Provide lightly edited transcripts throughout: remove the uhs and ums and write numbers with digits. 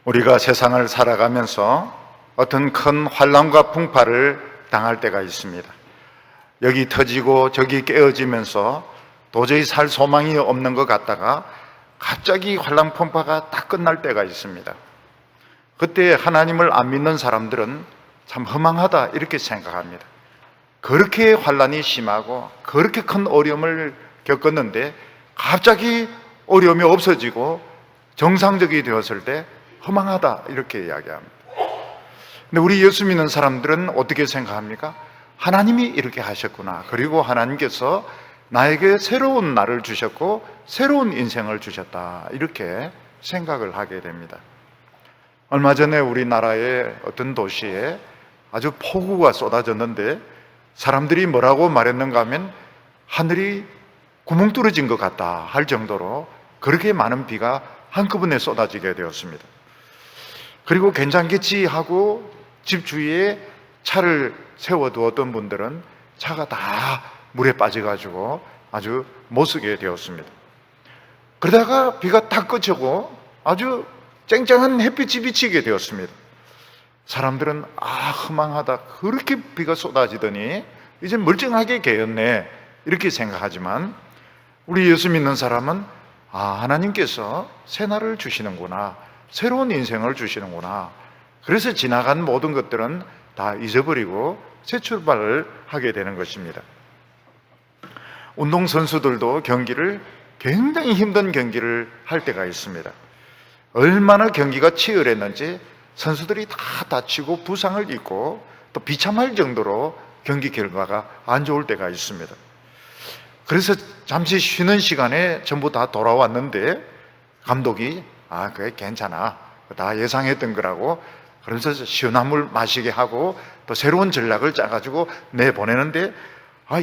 우리가 세상을 살아가면서 어떤 큰 환란과 풍파를 당할 때가 있습니다. 여기 터지고 저기 깨어지면서 도저히 살 소망이 없는 것 같다가 갑자기 환란 풍파가 딱 끝날 때가 있습니다. 그때 하나님을 안 믿는 사람들은 참 허망하다 이렇게 생각합니다. 그렇게 환란이 심하고 그렇게 큰 어려움을 겪었는데 갑자기 어려움이 없어지고 정상적이 되었을 때 허망하다 이렇게 이야기합니다. 근데 우리 예수 믿는 사람들은 어떻게 생각합니까? 하나님이 이렇게 하셨구나. 그리고 하나님께서 나에게 새로운 날을 주셨고 새로운 인생을 주셨다 이렇게 생각을 하게 됩니다. 얼마 전에 우리나라의 어떤 도시에 아주 폭우가 쏟아졌는데 사람들이 뭐라고 말했는가 하면 하늘이 구멍 뚫어진 것 같다 할 정도로 그렇게 많은 비가 한꺼번에 쏟아지게 되었습니다. 그리고 괜찮겠지 하고 집 주위에 차를 세워두었던 분들은 차가 다 물에 빠져가지고 아주 못 쓰게 되었습니다. 그러다가 비가 딱 그치고 아주 쨍쨍한 햇빛이 비치게 되었습니다. 사람들은 허망하다, 그렇게 비가 쏟아지더니 이제 멀쩡하게 개었네 이렇게 생각하지만 우리 예수 믿는 사람은 하나님께서 새날을 주시는구나, 새로운 인생을 주시는구나. 그래서 지나간 모든 것들은 다 잊어버리고 새 출발을 하게 되는 것입니다. 운동선수들도 경기를 굉장히 힘든 경기를 할 때가 있습니다. 얼마나 경기가 치열했는지 선수들이 다 다치고 부상을 입고 또 비참할 정도로 경기 결과가 안 좋을 때가 있습니다. 그래서 잠시 쉬는 시간에 전부 다 돌아왔는데 감독이 그래 괜찮아, 다 예상했던 거라고 그러면서 시원한 물 마시게 하고 또 새로운 전략을 짜가지고 내보내는데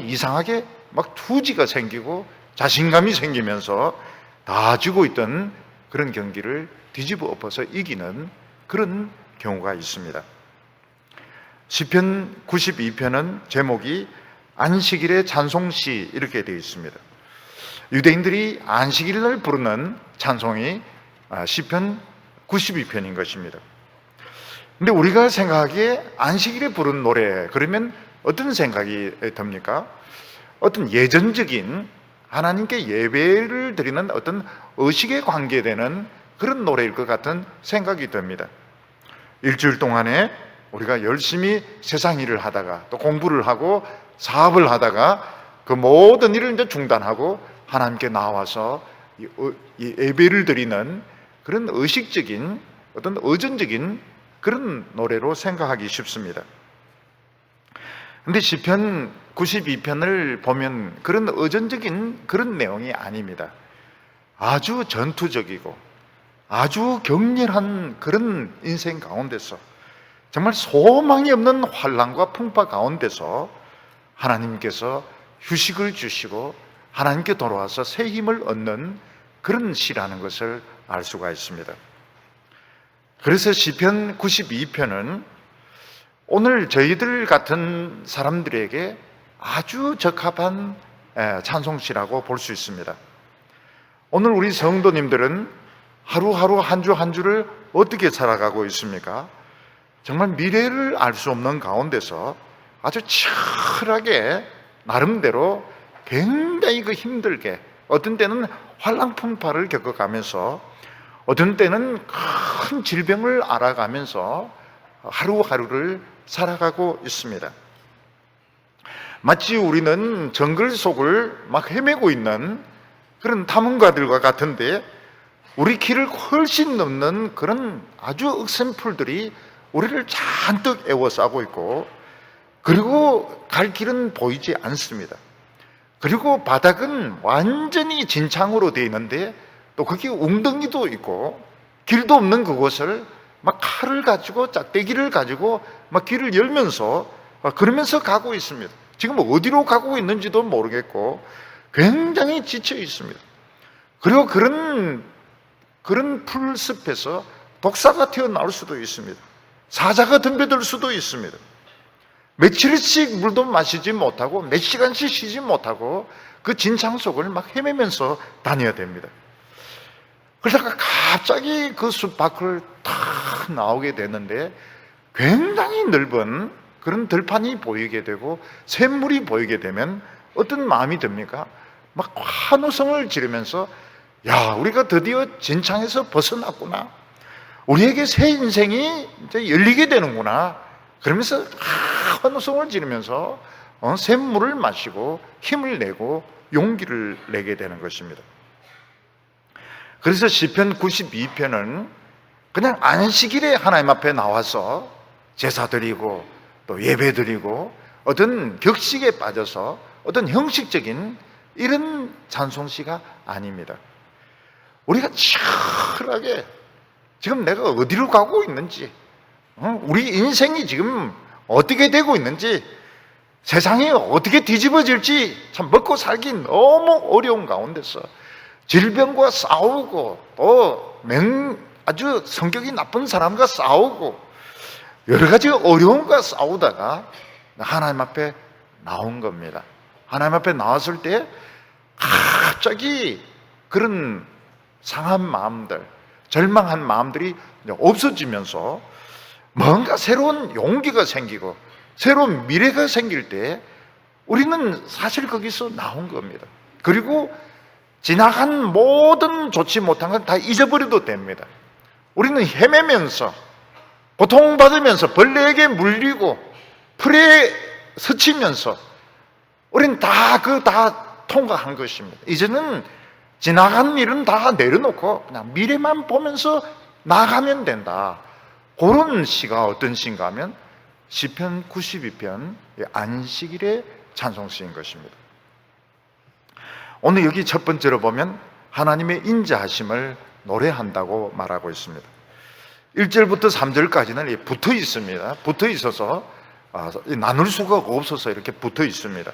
이상하게 막 투지가 생기고 자신감이 생기면서 다 쥐고 있던 그런 경기를 뒤집어 엎어서 이기는 그런 경우가 있습니다. 시편 92편은 제목이 안식일의 찬송시 이렇게 되어 있습니다. 유대인들이 안식일날 부르는 찬송이 시편 92편인 것입니다. 근데 우리가 생각하기에 안식일에 부른 노래 그러면 어떤 생각이 듭니까? 어떤 예전적인 하나님께 예배를 드리는 어떤 의식에 관계되는 그런 노래일 것 같은 생각이 듭니다. 일주일 동안에 우리가 열심히 세상 일을 하다가 또 공부를 하고 사업을 하다가 그 모든 일을 이제 중단하고 하나님께 나와서 예배를 드리는 그런 의식적인 어떤 의존적인 그런 노래로 생각하기 쉽습니다. 그런데 시편 92편을 보면 그런 의존적인 그런 내용이 아닙니다. 아주 전투적이고 아주 격렬한 그런 인생 가운데서 정말 소망이 없는 환난과 풍파 가운데서 하나님께서 휴식을 주시고 하나님께 돌아와서 새 힘을 얻는 그런 시라는 것을 알 수가 있습니다. 그래서 시편 92편은 오늘 저희들 같은 사람들에게 아주 적합한 찬송시라고 볼 수 있습니다. 오늘 우리 성도님들은 하루하루 한 주 한 주를 어떻게 살아가고 있습니까? 정말 미래를 알 수 없는 가운데서 아주 치열하게 나름대로 굉장히 힘들게 어떤 때는 환란풍파를 겪어가면서 어떤 때는 큰 질병을 앓아가면서 하루하루를 살아가고 있습니다. 마치 우리는 정글 속을 막 헤매고 있는 그런 탐험가들과 같은데 우리 길을 훨씬 넘는 그런 아주 억센풀들이 우리를 잔뜩 에워싸고 있고 그리고 갈 길은 보이지 않습니다. 그리고 바닥은 완전히 진창으로 되어 있는데 또 거기 웅덩이도 있고 길도 없는 그곳을 막 칼을 가지고 짝대기를 가지고 막 길을 열면서 그러면서 가고 있습니다. 지금 어디로 가고 있는지도 모르겠고 굉장히 지쳐 있습니다. 그리고 그런 풀숲에서 독사가 튀어나올 수도 있습니다. 사자가 덤벼들 수도 있습니다. 며칠씩 물도 마시지 못하고 몇 시간씩 쉬지 못하고 그 진창 속을 막 헤매면서 다녀야 됩니다. 그러다가 갑자기 그 숲 밖을 탁 나오게 되는데 굉장히 넓은 그런 들판이 보이게 되고 샘물이 보이게 되면 어떤 마음이 듭니까? 막 환호성을 지르면서 야, 우리가 드디어 진창에서 벗어났구나. 우리에게 새 인생이 이제 열리게 되는구나. 그러면서 환호성을 지르면서 샘물을 마시고 힘을 내고 용기를 내게 되는 것입니다. 그래서 시편 92편은 그냥 안식일에 하나님 앞에 나와서 제사 드리고 또 예배 드리고 어떤 격식에 빠져서 어떤 형식적인 이런 찬송시가 아닙니다. 우리가 치열하게 지금 내가 어디로 가고 있는지, 우리 인생이 지금 어떻게 되고 있는지, 세상이 어떻게 뒤집어질지 참 먹고 살기 너무 어려운 가운데서 질병과 싸우고 또 아주 성격이 나쁜 사람과 싸우고 여러 가지 어려움과 싸우다가 하나님 앞에 나온 겁니다. 하나님 앞에 나왔을 때 갑자기 그런 상한 마음들, 절망한 마음들이 없어지면서 뭔가 새로운 용기가 생기고 새로운 미래가 생길 때 우리는 사실 거기서 나온 겁니다. 그리고 지나간 모든 좋지 못한 건 다 잊어버려도 됩니다. 우리는 헤매면서 고통받으면서 벌레에게 물리고 풀에 스치면서 우리는 다 통과한 것입니다. 이제는 지나간 일은 다 내려놓고 그냥 미래만 보면서 나가면 된다. 그런 시가 어떤 시인가 하면 시편 92편 안식일의 찬송시인 것입니다. 오늘 여기 첫 번째로 보면 하나님의 인자하심을 노래한다고 말하고 있습니다. 1절부터 3절까지는 붙어 있습니다. 붙어 있어서 나눌 수가 없어서 이렇게 붙어 있습니다.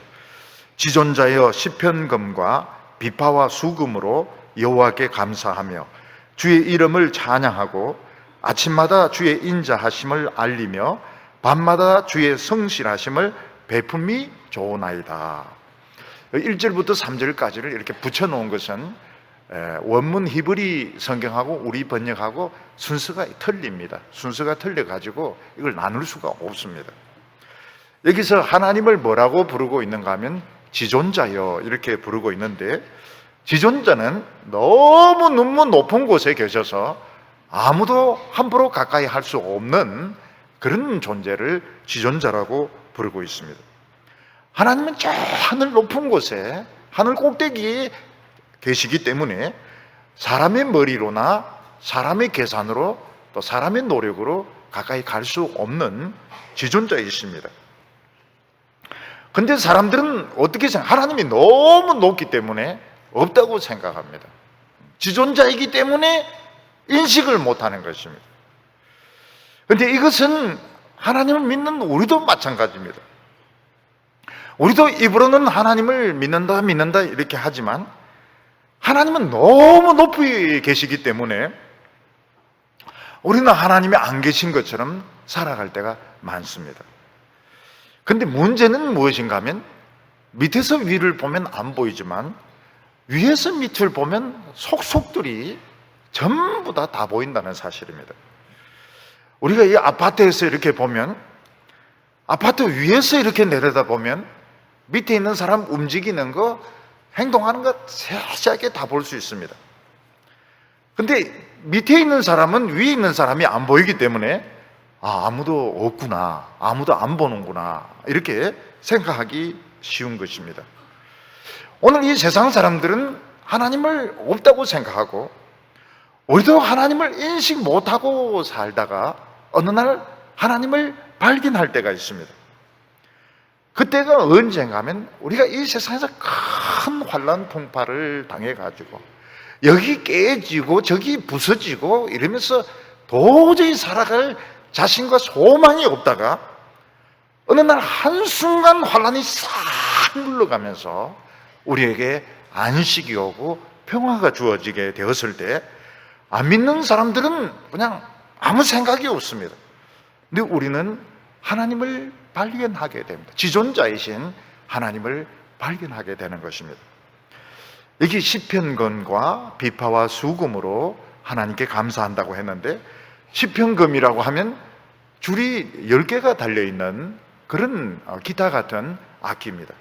지존자여 시편금과 비파와 수금으로 여호와께 감사하며 주의 이름을 찬양하고 아침마다 주의 인자하심을 알리며 밤마다 주의 성실하심을 베품이 좋으나이다. 1절부터 3절까지를 이렇게 붙여놓은 것은 원문 히브리 성경하고 우리 번역하고 순서가 틀립니다. 순서가 틀려가지고 이걸 나눌 수가 없습니다. 여기서 하나님을 뭐라고 부르고 있는가 하면 지존자여 이렇게 부르고 있는데, 지존자는 너무 높은 곳에 계셔서 아무도 함부로 가까이 할 수 없는 그런 존재를 지존자라고 부르고 있습니다. 하나님은 저 하늘 높은 곳에 하늘 꼭대기에 계시기 때문에 사람의 머리로나 사람의 계산으로 또 사람의 노력으로 가까이 갈 수 없는 지존자이십니다. 근데 사람들은 어떻게 생각해요? 하나님이 너무 높기 때문에 없다고 생각합니다. 지존자이기 때문에 인식을 못하는 것입니다. 그런데 이것은 하나님을 믿는 우리도 마찬가지입니다. 우리도 입으로는 하나님을 믿는다 이렇게 하지만 하나님은 너무 높이 계시기 때문에 우리는 하나님이 안 계신 것처럼 살아갈 때가 많습니다. 그런데 문제는 무엇인가 하면 밑에서 위를 보면 안 보이지만 위에서 밑을 보면 속속들이 전부 다 보인다는 사실입니다. 우리가 이 아파트에서 이렇게 보면 아파트 위에서 이렇게 내려다보면 밑에 있는 사람 움직이는 거, 행동하는 거 세세하게 다 볼 수 있습니다. 근데 밑에 있는 사람은 위에 있는 사람이 안 보이기 때문에 아무도 없구나, 아무도 안 보는구나 이렇게 생각하기 쉬운 것입니다. 오늘 이 세상 사람들은 하나님을 없다고 생각하고 우리도 하나님을 인식 못하고 살다가 어느 날 하나님을 발견할 때가 있습니다. 그때가 언젠가 하면 우리가 이 세상에서 큰 환난 풍파를 당해가지고 여기 깨지고 저기 부서지고 이러면서 도저히 살아갈 자신과 소망이 없다가 어느 날 한순간 환난이 싹 물러가면서 우리에게 안식이 오고 평화가 주어지게 되었을 때 안 믿는 사람들은 그냥 아무 생각이 없습니다. 근데 우리는 하나님을 발견하게 됩니다. 지존자이신 하나님을 발견하게 되는 것입니다. 여기 시편건과 비파와 수금으로 하나님께 감사한다고 했는데 시편금이라고 하면 줄이 10개가 달려있는 그런 기타 같은 악기입니다.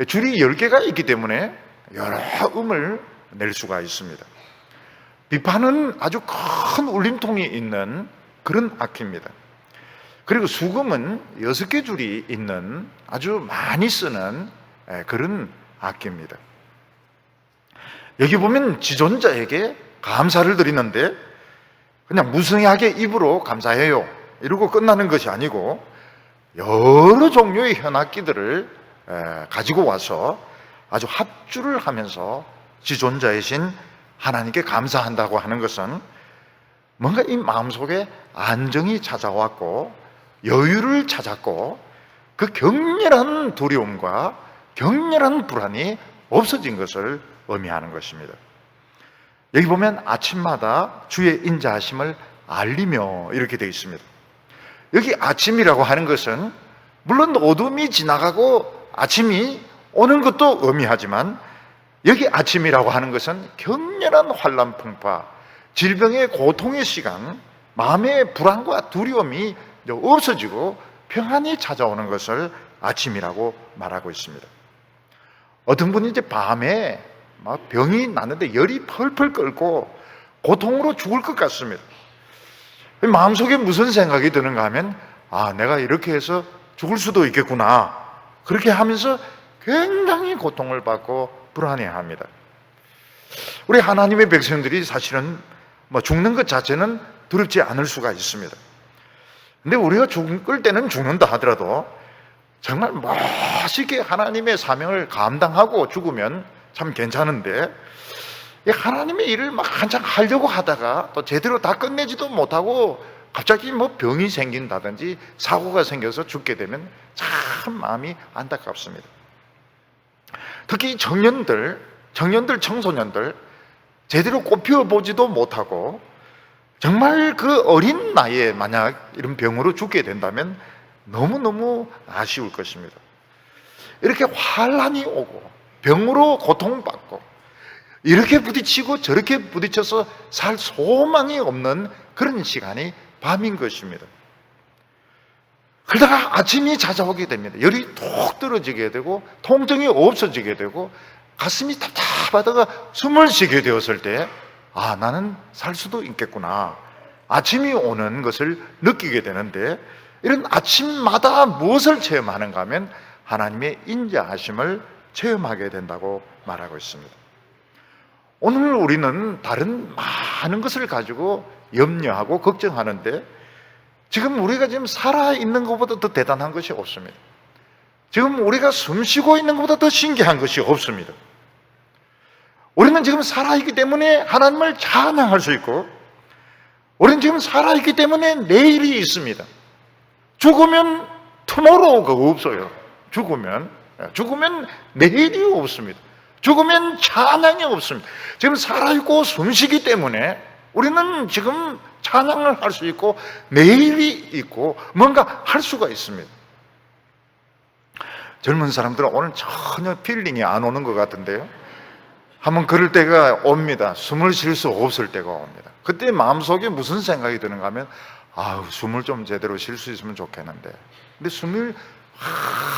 줄이 10개가 있기 때문에 여러 음을 낼 수가 있습니다. 비파는 아주 큰 울림통이 있는 그런 악기입니다. 그리고 수금은 6개 줄이 있는 아주 많이 쓰는 그런 악기입니다. 여기 보면 지존자에게 감사를 드리는데 그냥 무성하게 입으로 감사해요 이러고 끝나는 것이 아니고 여러 종류의 현악기들을 가지고 와서 아주 합주를 하면서 지존자이신 하나님께 감사한다고 하는 것은 뭔가 이 마음속에 안정이 찾아왔고 여유를 찾았고 그 격렬한 두려움과 격렬한 불안이 없어진 것을 의미하는 것입니다. 여기 보면 아침마다 주의 인자하심을 알리며 이렇게 되어 있습니다. 여기 아침이라고 하는 것은 물론 어둠이 지나가고 아침이 오는 것도 의미하지만 여기 아침이라고 하는 것은 격렬한 환난 풍파, 질병의 고통의 시간, 마음의 불안과 두려움이 없어지고 평안이 찾아오는 것을 아침이라고 말하고 있습니다. 어떤 분이 이제 밤에 막 병이 났는데 열이 펄펄 끓고 고통으로 죽을 것 같습니다. 마음속에 무슨 생각이 드는가 하면 내가 이렇게 해서 죽을 수도 있겠구나. 그렇게 하면서 굉장히 고통을 받고 불안해합니다. 우리 하나님의 백성들이 사실은 죽는 것 자체는 두렵지 않을 수가 있습니다. 근데 우리가 죽을 때는 죽는다 하더라도 정말 멋있게 하나님의 사명을 감당하고 죽으면 참 괜찮은데 하나님의 일을 막 한창 하려고 하다가 또 제대로 다 끝내지도 못하고 갑자기 병이 생긴다든지 사고가 생겨서 죽게 되면 참 마음이 안타깝습니다. 특히 청년들, 청소년들 제대로 꽃피워보지도 못하고 정말 그 어린 나이에 만약 이런 병으로 죽게 된다면 너무너무 아쉬울 것입니다. 이렇게 환난이 오고 병으로 고통받고 이렇게 부딪히고 저렇게 부딪혀서 살 소망이 없는 그런 시간이 밤인 것입니다. 그러다가 아침이 찾아오게 됩니다. 열이 톡 떨어지게 되고 통증이 없어지게 되고 가슴이 답답하다가 숨을 쉬게 되었을 때 나는 살 수도 있겠구나. 아침이 오는 것을 느끼게 되는데 이런 아침마다 무엇을 체험하는가 하면 하나님의 인자하심을 체험하게 된다고 말하고 있습니다. 오늘 우리는 다른 많은 것을 가지고 염려하고 걱정하는데 지금 우리가 지금 살아있는 것보다 더 대단한 것이 없습니다. 지금 우리가 숨 쉬고 있는 것보다 더 신기한 것이 없습니다. 우리는 지금 살아있기 때문에 하나님을 찬양할 수 있고 우리는 지금 살아있기 때문에 내일이 있습니다. 죽으면 투모로우가 없어요. 죽으면 내일이 없습니다. 죽으면 찬양이 없습니다. 지금 살아있고 숨쉬기 때문에 우리는 지금 찬양을 할 수 있고 내일이 있고 뭔가 할 수가 있습니다. 젊은 사람들은 오늘 전혀 필링이 안 오는 것 같은데요. 한번 그럴 때가 옵니다. 숨을 쉴 수 없을 때가 옵니다. 그때 마음속에 무슨 생각이 드는가 하면 숨을 좀 제대로 쉴 수 있으면 좋겠는데 근데 숨을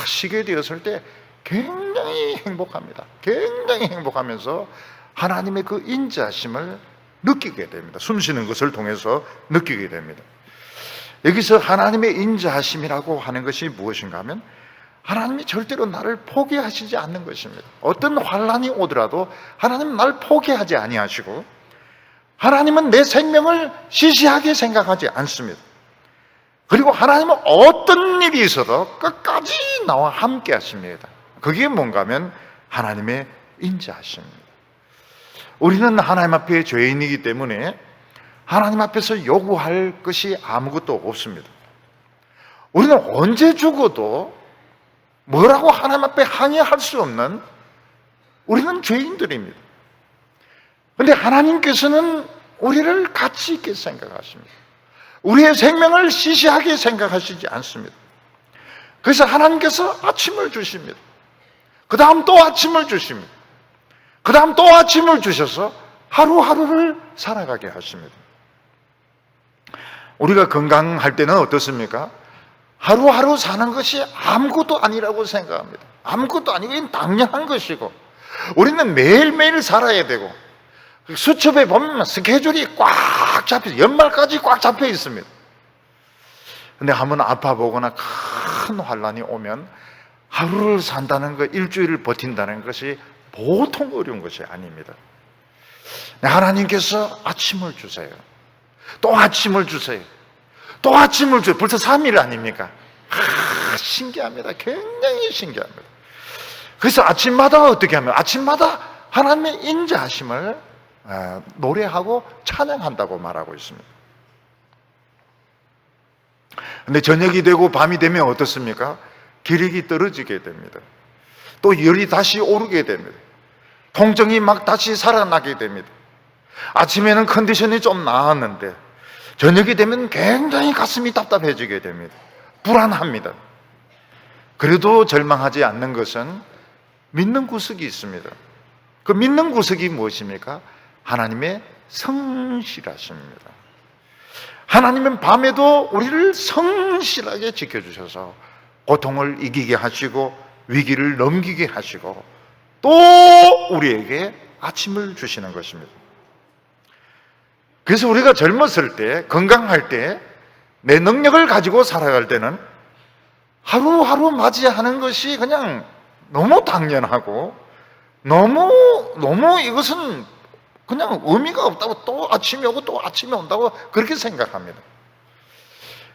쉬게 되었을 때 굉장히 행복합니다. 굉장히 행복하면서 하나님의 그 인자심을 느끼게 됩니다. 숨 쉬는 것을 통해서 느끼게 됩니다. 여기서 하나님의 인자하심이라고 하는 것이 무엇인가 하면 하나님이 절대로 나를 포기하시지 않는 것입니다. 어떤 환난이 오더라도 하나님은 나를 포기하지 아니하시고 하나님은 내 생명을 시시하게 생각하지 않습니다. 그리고 하나님은 어떤 일이 있어도 끝까지 나와 함께 하십니다. 그게 뭔가 하면 하나님의 인자하심입니다. 우리는 하나님 앞에 죄인이기 때문에 하나님 앞에서 요구할 것이 아무것도 없습니다. 우리는 언제 죽어도 뭐라고 하나님 앞에 항의할 수 없는 우리는 죄인들입니다. 그런데 하나님께서는 우리를 가치 있게 생각하십니다. 우리의 생명을 시시하게 생각하시지 않습니다. 그래서 하나님께서 아침을 주십니다. 그 다음 또 아침을 주십니다. 그 다음 또 아침을 주셔서 하루하루를 살아가게 하십니다. 우리가 건강할 때는 어떻습니까? 하루하루 사는 것이 아무것도 아니라고 생각합니다. 아무것도 아니고 이건 당연한 것이고, 우리는 매일매일 살아야 되고, 수첩에 보면 스케줄이 꽉 잡혀, 연말까지 꽉 잡혀 있습니다. 근데 한번 아파보거나 큰 환란이 오면 하루를 산다는 것, 일주일을 버틴다는 것이 보통 어려운 것이 아닙니다. 하나님께서 아침을 주세요. 또 아침을 주세요. 또 아침을 주세요. 벌써 3일 아닙니까? 신기합니다. 굉장히 신기합니다. 그래서 아침마다 어떻게 하면, 아침마다 하나님의 인자하심을 노래하고 찬양한다고 말하고 있습니다. 근데 저녁이 되고 밤이 되면 어떻습니까? 기력이 떨어지게 됩니다. 또 열이 다시 오르게 됩니다. 통증이 막 다시 살아나게 됩니다. 아침에는 컨디션이 좀 나았는데 저녁이 되면 굉장히 가슴이 답답해지게 됩니다. 불안합니다. 그래도 절망하지 않는 것은 믿는 구석이 있습니다. 그 믿는 구석이 무엇입니까? 하나님의 성실하십니다. 하나님은 밤에도 우리를 성실하게 지켜주셔서 고통을 이기게 하시고 위기를 넘기게 하시고 또 우리에게 아침을 주시는 것입니다. 그래서 우리가 젊었을 때, 건강할 때, 내 능력을 가지고 살아갈 때는 하루하루 맞이하는 것이 그냥 너무 당연하고 너무 이것은 그냥 의미가 없다고, 또 아침이 오고 또 아침이 온다고 그렇게 생각합니다.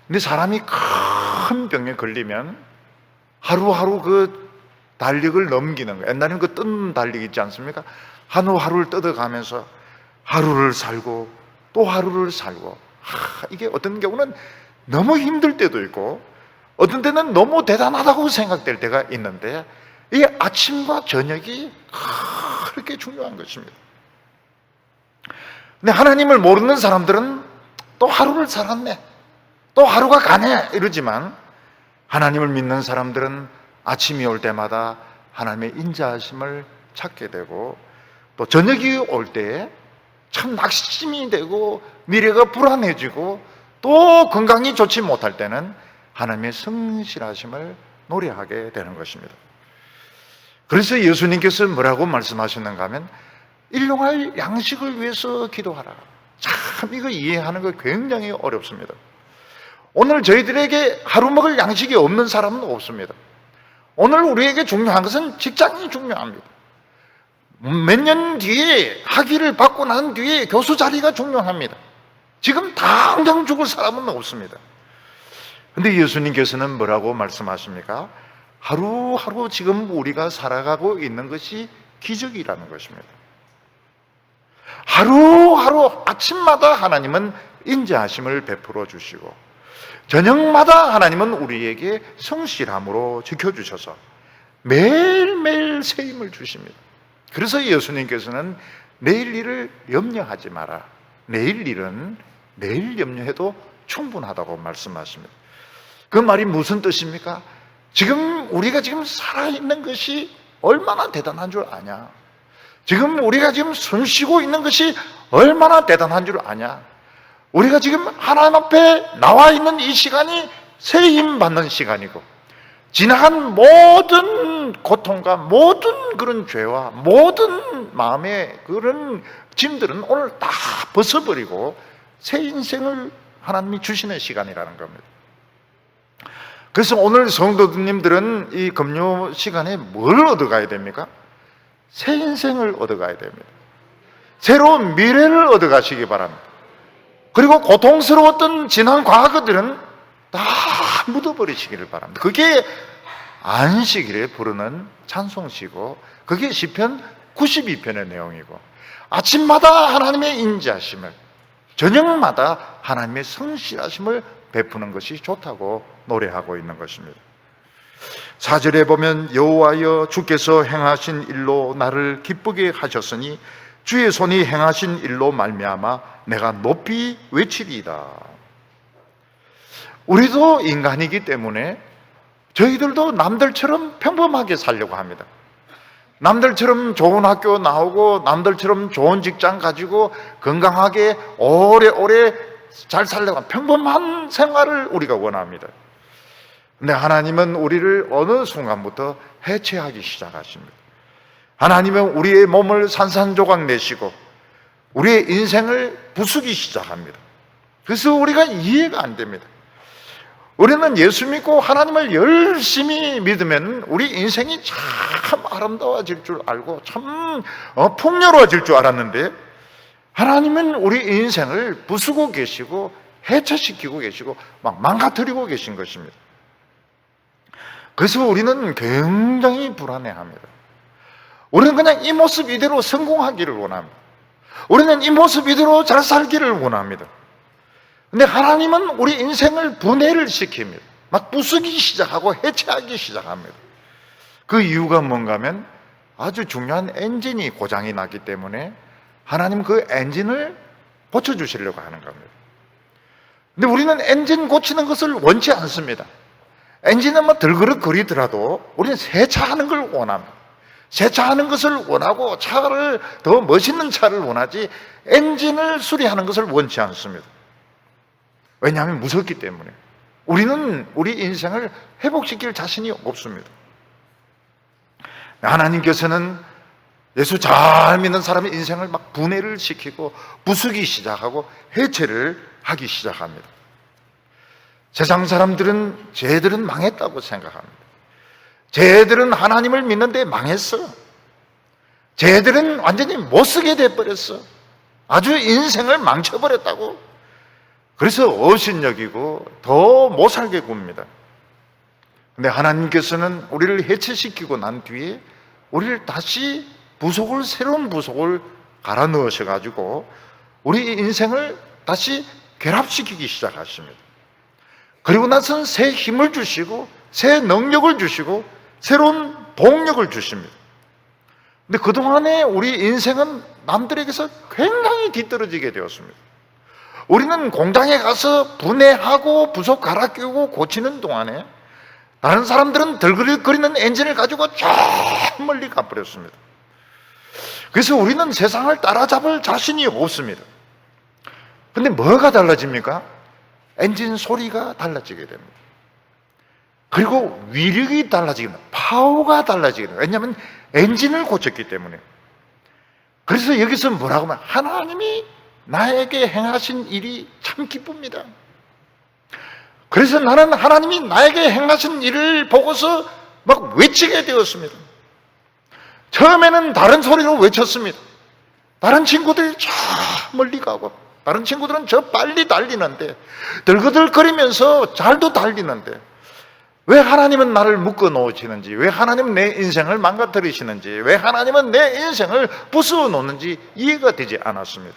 근데 사람이 큰 병에 걸리면 하루하루 그 달력을 넘기는 거예요. 옛날에는 그 뜬 달력 있지 않습니까? 하루하루를 뜯어가면서 하루를 살고 또 하루를 살고, 이게 어떤 경우는 너무 힘들 때도 있고 어떤 때는 너무 대단하다고 생각될 때가 있는데, 이 아침과 저녁이 그렇게 중요한 것입니다. 근데 하나님을 모르는 사람들은 또 하루를 살았네, 또 하루가 가네 이러지만, 하나님을 믿는 사람들은 아침이 올 때마다 하나님의 인자하심을 찾게 되고, 또 저녁이 올 때 참 낙심이 되고 미래가 불안해지고 또 건강이 좋지 못할 때는 하나님의 성실하심을 노래하게 되는 것입니다. 그래서 예수님께서 뭐라고 말씀하셨는가 하면, 일용할 양식을 위해서 기도하라. 참 이거 이해하는 거 굉장히 어렵습니다. 오늘 저희들에게 하루 먹을 양식이 없는 사람은 없습니다. 오늘 우리에게 중요한 것은 직장이 중요합니다. 몇 년 뒤에 학위를 받고 난 뒤에 교수 자리가 중요합니다. 지금 당장 죽을 사람은 없습니다. 근데 예수님께서는 뭐라고 말씀하십니까? 하루하루 지금 우리가 살아가고 있는 것이 기적이라는 것입니다. 하루하루 아침마다 하나님은 인자하심을 베풀어 주시고 저녁마다 하나님은 우리에게 성실함으로 지켜주셔서 매일매일 새 힘을 주십니다. 그래서 예수님께서는 내일 일을 염려하지 마라. 내일 일은 내일 염려해도 충분하다고 말씀하십니다. 그 말이 무슨 뜻입니까? 우리가 지금 살아있는 것이 얼마나 대단한 줄 아냐? 지금 우리가 지금 숨 쉬고 있는 것이 얼마나 대단한 줄 아냐? 우리가 지금 하나님 앞에 나와 있는 이 시간이 새 힘 받는 시간이고, 지나간 모든 고통과 모든 그런 죄와 모든 마음의 그런 짐들은 오늘 다 벗어버리고 새 인생을 하나님이 주시는 시간이라는 겁니다. 그래서 오늘 성도님들은 이 금요 시간에 뭘 얻어가야 됩니까? 새 인생을 얻어가야 됩니다. 새로운 미래를 얻어가시기 바랍니다. 그리고 고통스러웠던 지난 과거들은 다 묻어버리시기를 바랍니다. 그게 안식일에 부르는 찬송시고, 그게 시편 92편의 내용이고, 아침마다 하나님의 인자하심을, 저녁마다 하나님의 성실하심을 베푸는 것이 좋다고 노래하고 있는 것입니다. 4절에 보면 여호와여 주께서 행하신 일로 나를 기쁘게 하셨으니 주의 손이 행하신 일로 말미암아 내가 높이 외치리이다. 우리도 인간이기 때문에 저희들도 남들처럼 평범하게 살려고 합니다. 남들처럼 좋은 학교 나오고 남들처럼 좋은 직장 가지고 건강하게 오래오래 잘 살려고 평범한 생활을 우리가 원합니다. 근데 하나님은 우리를 어느 순간부터 해체하기 시작하십니다. 하나님은 우리의 몸을 산산조각 내시고 우리의 인생을 부수기 시작합니다. 그래서 우리가 이해가 안 됩니다. 우리는 예수 믿고 하나님을 열심히 믿으면 우리 인생이 참 아름다워질 줄 알고 참 풍요로워질 줄 알았는데, 하나님은 우리 인생을 부수고 계시고 해체시키고 계시고 막 망가뜨리고 계신 것입니다. 그래서 우리는 굉장히 불안해합니다. 우리는 그냥 이 모습 이대로 성공하기를 원합니다. 우리는 이 모습 이대로 잘 살기를 원합니다. 근데 하나님은 우리 인생을 분해를 시킵니다. 막 부수기 시작하고 해체하기 시작합니다. 그 이유가 뭔가 하면 아주 중요한 엔진이 고장이 났기 때문에 하나님 그 엔진을 고쳐주시려고 하는 겁니다. 근데 우리는 엔진 고치는 것을 원치 않습니다. 엔진은 뭐 들그럭거리더라도 우리는 세차하는 걸 원합니다. 세차하는 것을 원하고 차를 더 멋있는 차를 원하지 엔진을 수리하는 것을 원치 않습니다. 왜냐하면 무섭기 때문에. 우리는 우리 인생을 회복시킬 자신이 없습니다. 하나님께서는 예수 잘 믿는 사람의 인생을 막 분해를 시키고 부수기 시작하고 해체를 하기 시작합니다. 세상 사람들은 쟤들은 망했다고 생각합니다. 쟤들은 하나님을 믿는데 망했어. 쟤들은 완전히 못쓰게 돼버렸어. 아주 인생을 망쳐버렸다고. 그래서 업신여기고 더 못살게 굽니다. 근데 하나님께서는 우리를 해체시키고 난 뒤에 우리를 다시 새로운 부속을 갈아 넣으셔가지고 우리 인생을 다시 결합시키기 시작하십니다. 그리고 나서는 새 힘을 주시고 새 능력을 주시고 새로운 동력을 주십니다. 근데 그동안에 우리 인생은 남들에게서 굉장히 뒤떨어지게 되었습니다. 우리는 공장에 가서 분해하고 부속 갈아 끼우고 고치는 동안에 다른 사람들은 덜그럭거리는 엔진을 가지고 저 멀리 가버렸습니다. 그래서 우리는 세상을 따라잡을 자신이 없습니다. 근데 뭐가 달라집니까? 엔진 소리가 달라지게 됩니다. 그리고 위력이 달라지게 됩니다. 파워가 달라지게 됩니다. 왜냐하면 엔진을 고쳤기 때문에. 그래서 여기서 뭐라고 하면 하나님이 나에게 행하신 일이 참 기쁩니다. 그래서 나는 하나님이 나에게 행하신 일을 보고서 막 외치게 되었습니다. 처음에는 다른 소리로 외쳤습니다. 다른 친구들이 저 멀리 가고 다른 친구들은 저 빨리 달리는데 덜그덜거리면서 잘도 달리는데 왜 하나님은 나를 묶어 놓으시는지, 왜 하나님은 내 인생을 망가뜨리시는지, 왜 하나님은 내 인생을 부수어 놓는지 이해가 되지 않았습니다.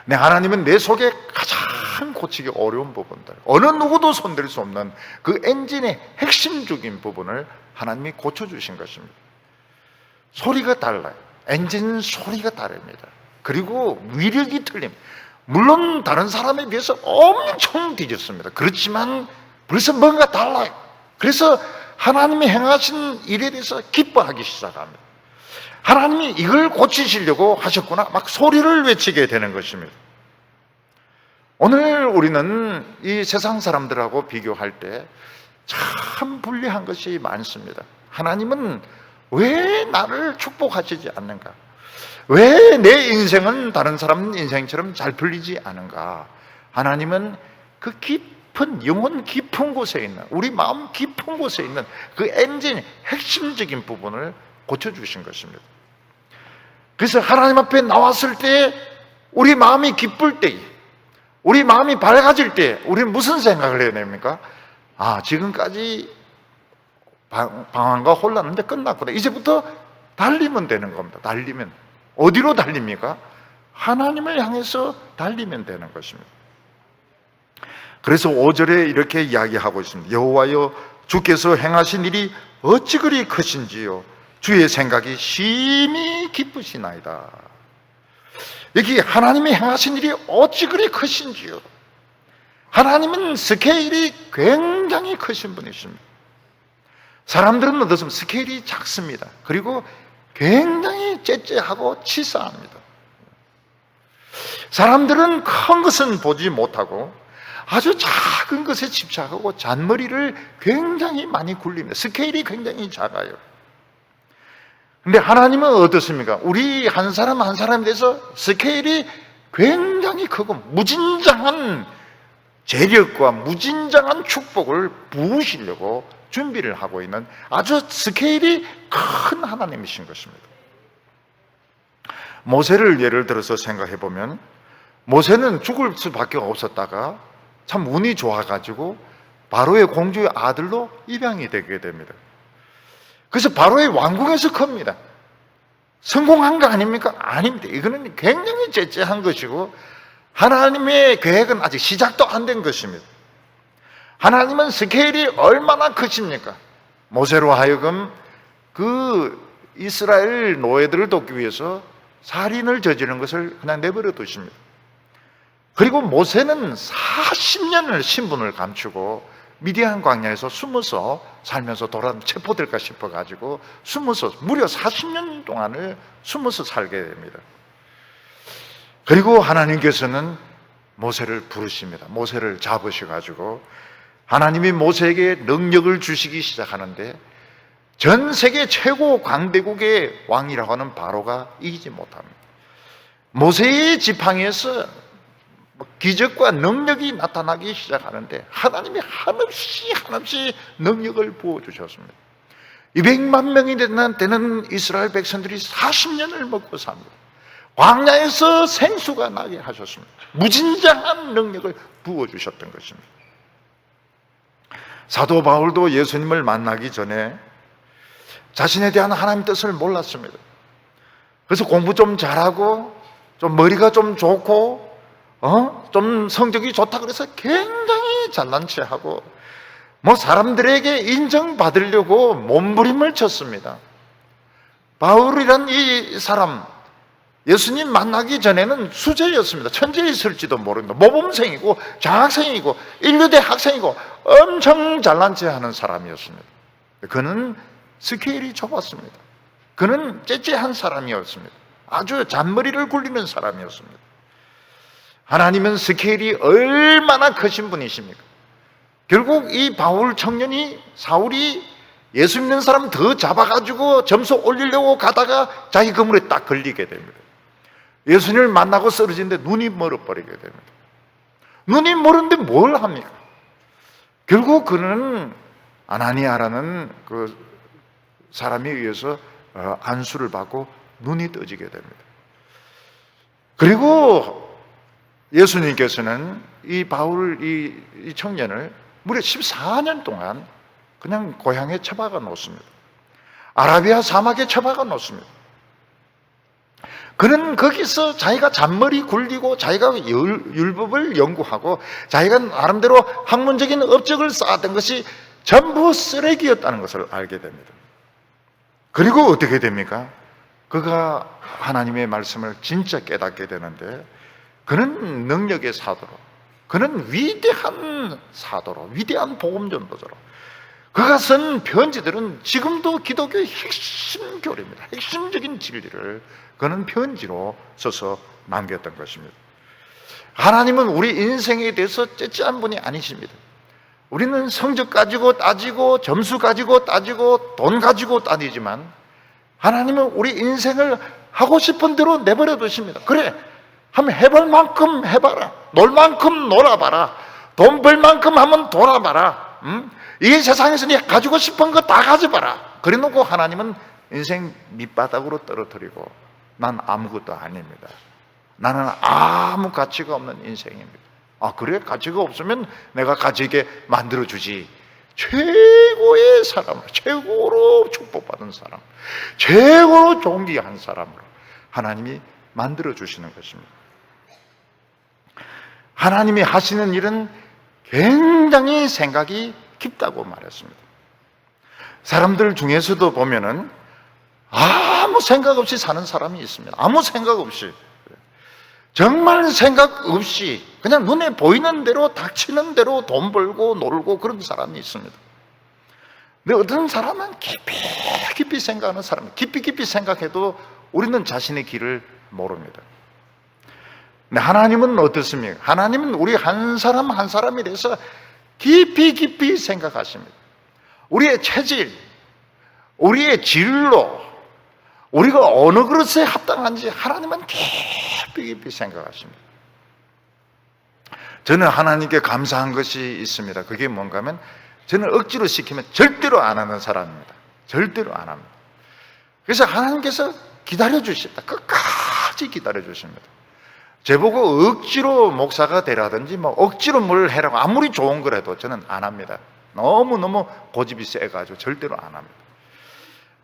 네, 하나님은 내 속에 가장 고치기 어려운 부분들, 어느 누구도 손댈 수 없는 그 엔진의 핵심적인 부분을 하나님이 고쳐주신 것입니다. 소리가 달라요. 엔진 소리가 다릅니다. 그리고 위력이 틀립니다. 물론 다른 사람에 비해서 엄청 뒤졌습니다. 그렇지만 벌써 뭔가 달라요. 그래서 하나님이 행하신 일에 대해서 기뻐하기 시작합니다. 하나님이 이걸 고치시려고 하셨구나, 막 소리를 외치게 되는 것입니다. 오늘 우리는 이 세상 사람들하고 비교할 때 참 불리한 것이 많습니다. 하나님은 왜 나를 축복하시지 않는가? 왜 내 인생은 다른 사람 인생처럼 잘 풀리지 않은가? 하나님은 그 깊은, 영혼 깊은 곳에 있는, 우리 마음 깊은 곳에 있는 그 엔진의 핵심적인 부분을 고쳐주신 것입니다. 그래서 하나님 앞에 나왔을 때 우리 마음이 기쁠 때, 우리 마음이 밝아질 때 우리는 무슨 생각을 해야 됩니까? 아, 지금까지 방황과 혼란인데 끝났구나. 이제부터 달리면 되는 겁니다. 달리면. 어디로 달립니까? 하나님을 향해서 달리면 되는 것입니다. 그래서 5절에 이렇게 이야기하고 있습니다. 여호와여, 주께서 행하신 일이 어찌 그리 크신지요. 주의 생각이 심히 기쁘시나이다. 여기 하나님이 행하신 일이 어찌 그리 크신지요. 하나님은 스케일이 굉장히 크신 분이십니다. 사람들은 어떻습니까? 스케일이 작습니다. 그리고 굉장히 째째하고 치사합니다. 사람들은 큰 것은 보지 못하고 아주 작은 것에 집착하고 잔머리를 굉장히 많이 굴립니다. 스케일이 굉장히 작아요. 근데 하나님은 어떻습니까? 우리 한 사람 한 사람에 대해서 스케일이 굉장히 크고 무진장한 재력과 무진장한 축복을 부으시려고 준비를 하고 있는 아주 스케일이 큰 하나님이신 것입니다. 모세를 예를 들어서 생각해 보면, 모세는 죽을 수밖에 없었다가 참 운이 좋아가지고 바로의 공주의 아들로 입양이 되게 됩니다. 그래서 바로의 왕궁에서 큽니다. 성공한 거 아닙니까? 아닙니다. 이거는 굉장히 째째한 것이고 하나님의 계획은 아직 시작도 안 된 것입니다. 하나님은 스케일이 얼마나 크십니까? 모세로 하여금 그 이스라엘 노예들을 돕기 위해서 살인을 저지른 것을 그냥 내버려 두십니다. 그리고 모세는 40년을 신분을 감추고 미디안 광야에서 숨어서 살면서 체포될까 싶어가지고 숨어서 무려 40년 동안을 숨어서 살게 됩니다. 그리고 하나님께서는 모세를 부르십니다. 모세를 잡으셔가지고 하나님이 모세에게 능력을 주시기 시작하는데 전 세계 최고 강대국의 왕이라고 하는 바로가 이기지 못합니다. 모세의 지팡이에서 기적과 능력이 나타나기 시작하는데 하나님이 한없이 능력을 부어주셨습니다. 200만 명이 되는 이스라엘 백성들이 40년을 먹고 삽니다. 광야에서 생수가 나게 하셨습니다. 무진장한 능력을 부어주셨던 것입니다. 사도 바울도 예수님을 만나기 전에 자신에 대한 하나님 뜻을 몰랐습니다. 그래서 공부 좀 잘하고 좀 머리가 좀 좋고 좀 성적이 좋다 그래서 굉장히 잘난 체하고 사람들에게 인정받으려고 몸부림을 쳤습니다. 바울이란 이 사람 예수님 만나기 전에는 수재였습니다. 천재에 있을지도 모릅니다. 모범생이고 장학생이고 인류대 학생이고 엄청 잘난 체하는 사람이었습니다. 그는 스케일이 좁았습니다. 그는 째째한 사람이었습니다. 아주 잔머리를 굴리는 사람이었습니다. 하나님은 스케일이 얼마나 크신 분이십니까? 결국 이 바울 청년이 사울이 예수 믿는 사람 더 잡아가지고 점수 올리려고 가다가 자기 그물에 딱 걸리게 됩니다. 예수님을 만나고 쓰러지는데 눈이 멀어버리게 됩니다. 눈이 멀었는데 뭘 합니까? 결국 그는 아나니아라는 그 사람에 의해서 안수를 받고 눈이 떠지게 됩니다. 그리고 예수님께서는 이 바울 이 청년을 무려 14년 동안 그냥 고향에 처박아 놓습니다. 아라비아 사막에 처박아 놓습니다. 그는 거기서 자기가 잔머리 굴리고 자기가 율법을 연구하고 자기가 나름대로 학문적인 업적을 쌓았던 것이 전부 쓰레기였다는 것을 알게 됩니다. 그리고 어떻게 됩니까? 그가 하나님의 말씀을 진짜 깨닫게 되는데 그는 능력의 사도로, 그는 위대한 사도로, 위대한 복음 전도자로 그가 쓴 편지들은 지금도 기독교의 핵심 교리입니다. 핵심적인 진리를 그는 편지로 써서 남겼던 것입니다. 하나님은 우리 인생에 대해서 째째한 분이 아니십니다. 우리는 성적 가지고 따지고 점수 가지고 따지고 돈 가지고 따지지만 하나님은 우리 인생을 하고 싶은 대로 내버려 두십니다. 그래, 한번 해볼 만큼 해봐라. 놀 만큼 놀아봐라. 돈 벌 만큼 한번 돌아봐라. 이 세상에서 네 가지고 싶은 거 다 가져봐라. 그래 놓고 하나님은 인생 밑바닥으로 떨어뜨리고 난 아무것도 아닙니다. 나는 아무 가치가 없는 인생입니다. 아, 그래? 가치가 없으면 내가 가치 있게 만들어주지. 최고의 사람, 최고로 축복받은 사람, 최고로 존귀한 사람으로 하나님이 만들어주시는 것입니다. 하나님이 하시는 일은 굉장히 생각이 깊다고 말했습니다. 사람들 중에서도 보면은 아무 생각 없이 사는 사람이 있습니다. 아무 생각 없이, 정말 생각 없이 그냥 눈에 보이는 대로 닥치는 대로 돈 벌고 놀고 그런 사람이 있습니다. 근데 어떤 사람은 깊이 생각하는 사람, 깊이 생각해도 우리는 자신의 길을 모릅니다. 근데 하나님은 어떻습니까? 하나님은 우리 한 사람 한 사람에 대해서 깊이 생각하십니다. 우리의 체질, 우리의 진로, 우리가 어느 그릇에 합당한지 하나님은 깊이 생각하십니다. 저는 하나님께 감사한 것이 있습니다. 그게 뭔가 하면 저는 억지로 시키면 절대로 안 하는 사람입니다. 절대로 안 합니다. 그래서 하나님께서 기다려 주십니다. 끝까지 기다려 주십니다. 저보고 억지로 목사가 되라든지 뭐 억지로 뭘 해라고 아무리 좋은 거라도 저는 안 합니다. 너무너무 고집이 세가지고 절대로 안 합니다.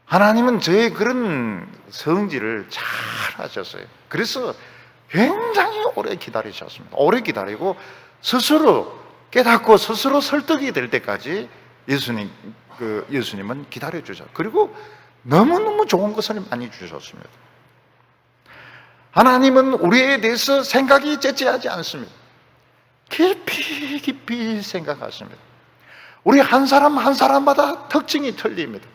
하나님은 저의 그런 성질을 잘 아셨어요. 그래서 굉장히 오래 기다리셨습니다. 오래 기다리고 스스로 깨닫고 스스로 설득이 될 때까지 예수님은 기다려 주셨어요. 그리고 너무너무 좋은 것을 많이 주셨습니다. 하나님은 우리에 대해서 생각이 째째하지 않습니다. 깊이 생각하십니다. 우리 한 사람 한 사람마다 특징이 틀립니다.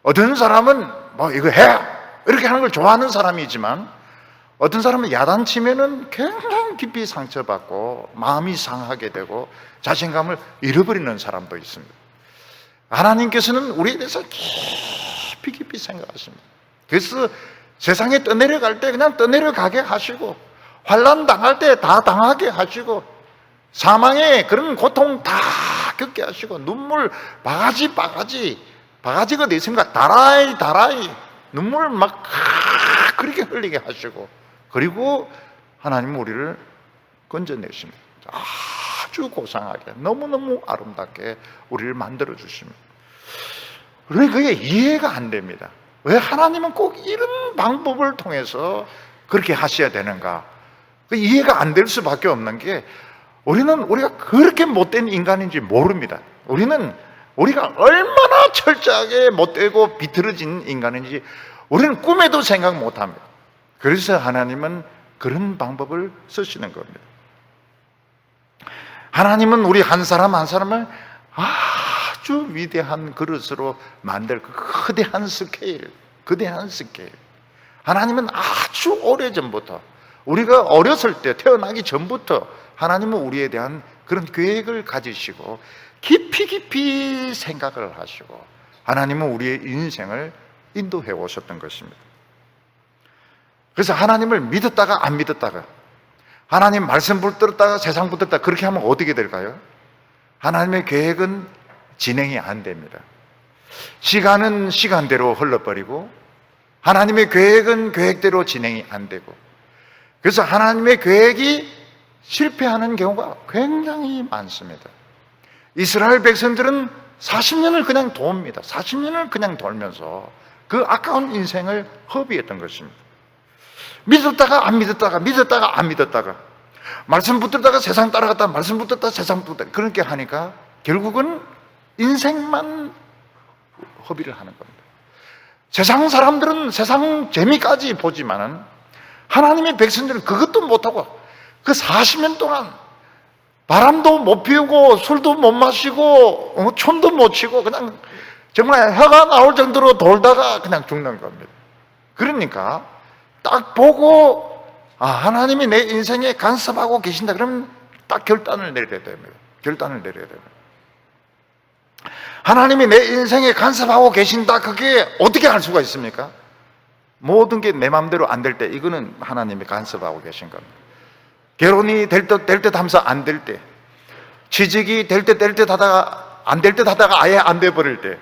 어떤 사람은 뭐 이거 해! 이렇게 하는 걸 좋아하는 사람이지만 어떤 사람은 야단치면은 굉장히 깊이 상처받고 마음이 상하게 되고 자신감을 잃어버리는 사람도 있습니다. 하나님께서는 우리에 대해서 깊이 생각하십니다. 그래서 세상에 떠내려갈 때 그냥 떠내려가게 하시고 환난 당할 때 다 당하게 하시고 사망의 그런 고통 다 겪게 하시고 눈물 바가지가 되신가 다라이 눈물 막 그렇게 흘리게 하시고 그리고 하나님은 우리를 건져내십니다. 아주 고상하게 너무너무 아름답게 우리를 만들어 주십니다. 그러니 그게 이해가 안 됩니다. 왜 하나님은 꼭 이런 방법을 통해서 그렇게 하셔야 되는가? 이해가 안 될 수밖에 없는 게 우리가 그렇게 못된 인간인지 모릅니다. 우리가 얼마나 철저하게 못되고 비틀어진 인간인지 우리는 꿈에도 생각 못합니다. 그래서 하나님은 그런 방법을 쓰시는 겁니다. 하나님은 우리 한 사람 한 사람을 아주 위대한 그릇으로 만들 그 거대한 스케일. 하나님은 아주 오래전부터 우리가 어렸을 때 태어나기 전부터 하나님은 우리에 대한 그런 계획을 가지시고 깊이 생각을 하시고 하나님은 우리의 인생을 인도해 오셨던 것입니다. 그래서 하나님을 믿었다가 안 믿었다가 하나님 말씀 붙들었다가 세상 붙들었다가 그렇게 하면 어떻게 될까요? 하나님의 계획은 진행이 안 됩니다. 시간은 시간대로 흘러버리고 하나님의 계획은 계획대로 진행이 안 되고 그래서 하나님의 계획이 실패하는 경우가 굉장히 많습니다. 이스라엘 백성들은 40년을 그냥 돕니다. 40년을 그냥 돌면서 그 아까운 인생을 허비했던 것입니다. 믿었다가 안 믿었다가 말씀 붙들다가 세상 따라갔다가 말씀 붙들다가 세상 붙들다가 그렇게 하니까 결국은 인생만 허비를 하는 겁니다. 세상 사람들은 세상 재미까지 보지만은 하나님의 백성들은 그것도 못하고 그 40년 동안 바람도 못 피우고 술도 못 마시고 춤도 못 추고 그냥 정말 혀가 나올 정도로 돌다가 그냥 죽는 겁니다. 그러니까 딱 보고 하나님이 내 인생에 간섭하고 계신다 그러면 딱 결단을 내려야 됩니다. 하나님이 내 인생에 간섭하고 계신다 그게 어떻게 알 수가 있습니까? 모든 게 내 마음대로 안 될 때 이거는 하나님이 간섭하고 계신 겁니다. 결혼이 될 듯 하면서 안 될 때, 취직이 될 듯 하다가 안 될 듯 하다가 아예 안 돼 버릴 때,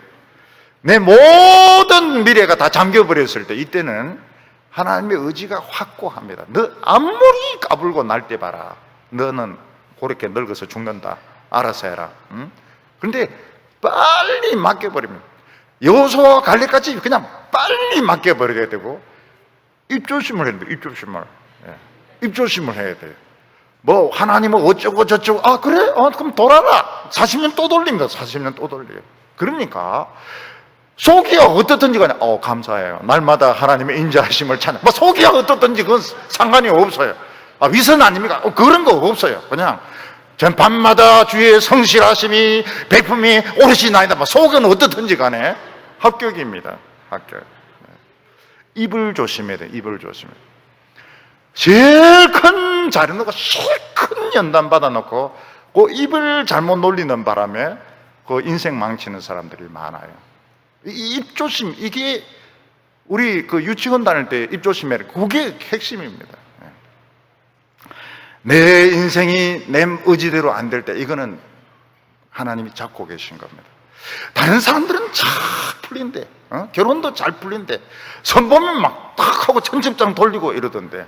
내 모든 미래가 다 잠겨 버렸을 때 이때는 하나님의 의지가 확고합니다. 너 아무리 까불고 날 때 봐라. 너는 그렇게 늙어서 죽는다. 알아서 해라. 응? 그런데 빨리 맡겨버립니다. 여호수아와 갈렙까지 그냥 빨리 맡겨버려야 되고 입조심을 해야 돼요. 입조심을 해야 돼요. 뭐 하나님은 어쩌고 저쩌고 그래? 그럼 돌아라. 40년 또 돌립니다. 40년 또 돌려요. 그러니까 속이야 어떻든지 간에 감사해요. 날마다 하나님의 인자하심을 찾는 뭐 속이야 어떻든지 그건 상관이 없어요. 위선 아닙니까? 그런 거 없어요. 그냥 전 밤마다 주의 성실하심이 베품이 오롯이 나이다. 뭐 속은 어떻든지 간에 합격입니다. 합격. 입을 조심해야 돼. 입을 조심해. 제일 큰 큰 자료노가 실컷 연단 받아놓고 그 입을 잘못 놀리는 바람에 그 인생 망치는 사람들이 많아요. 이 입조심, 이게 우리 그 유치원 다닐 때 입조심에 그게 핵심입니다. 내 인생이 내 의지대로 안 될 때 이거는 하나님이 잡고 계신 겁니다. 다른 사람들은 잘 풀린대, 결혼도 잘 풀린대, 선보면 막 딱 하고 청첩장 돌리고 이러던데,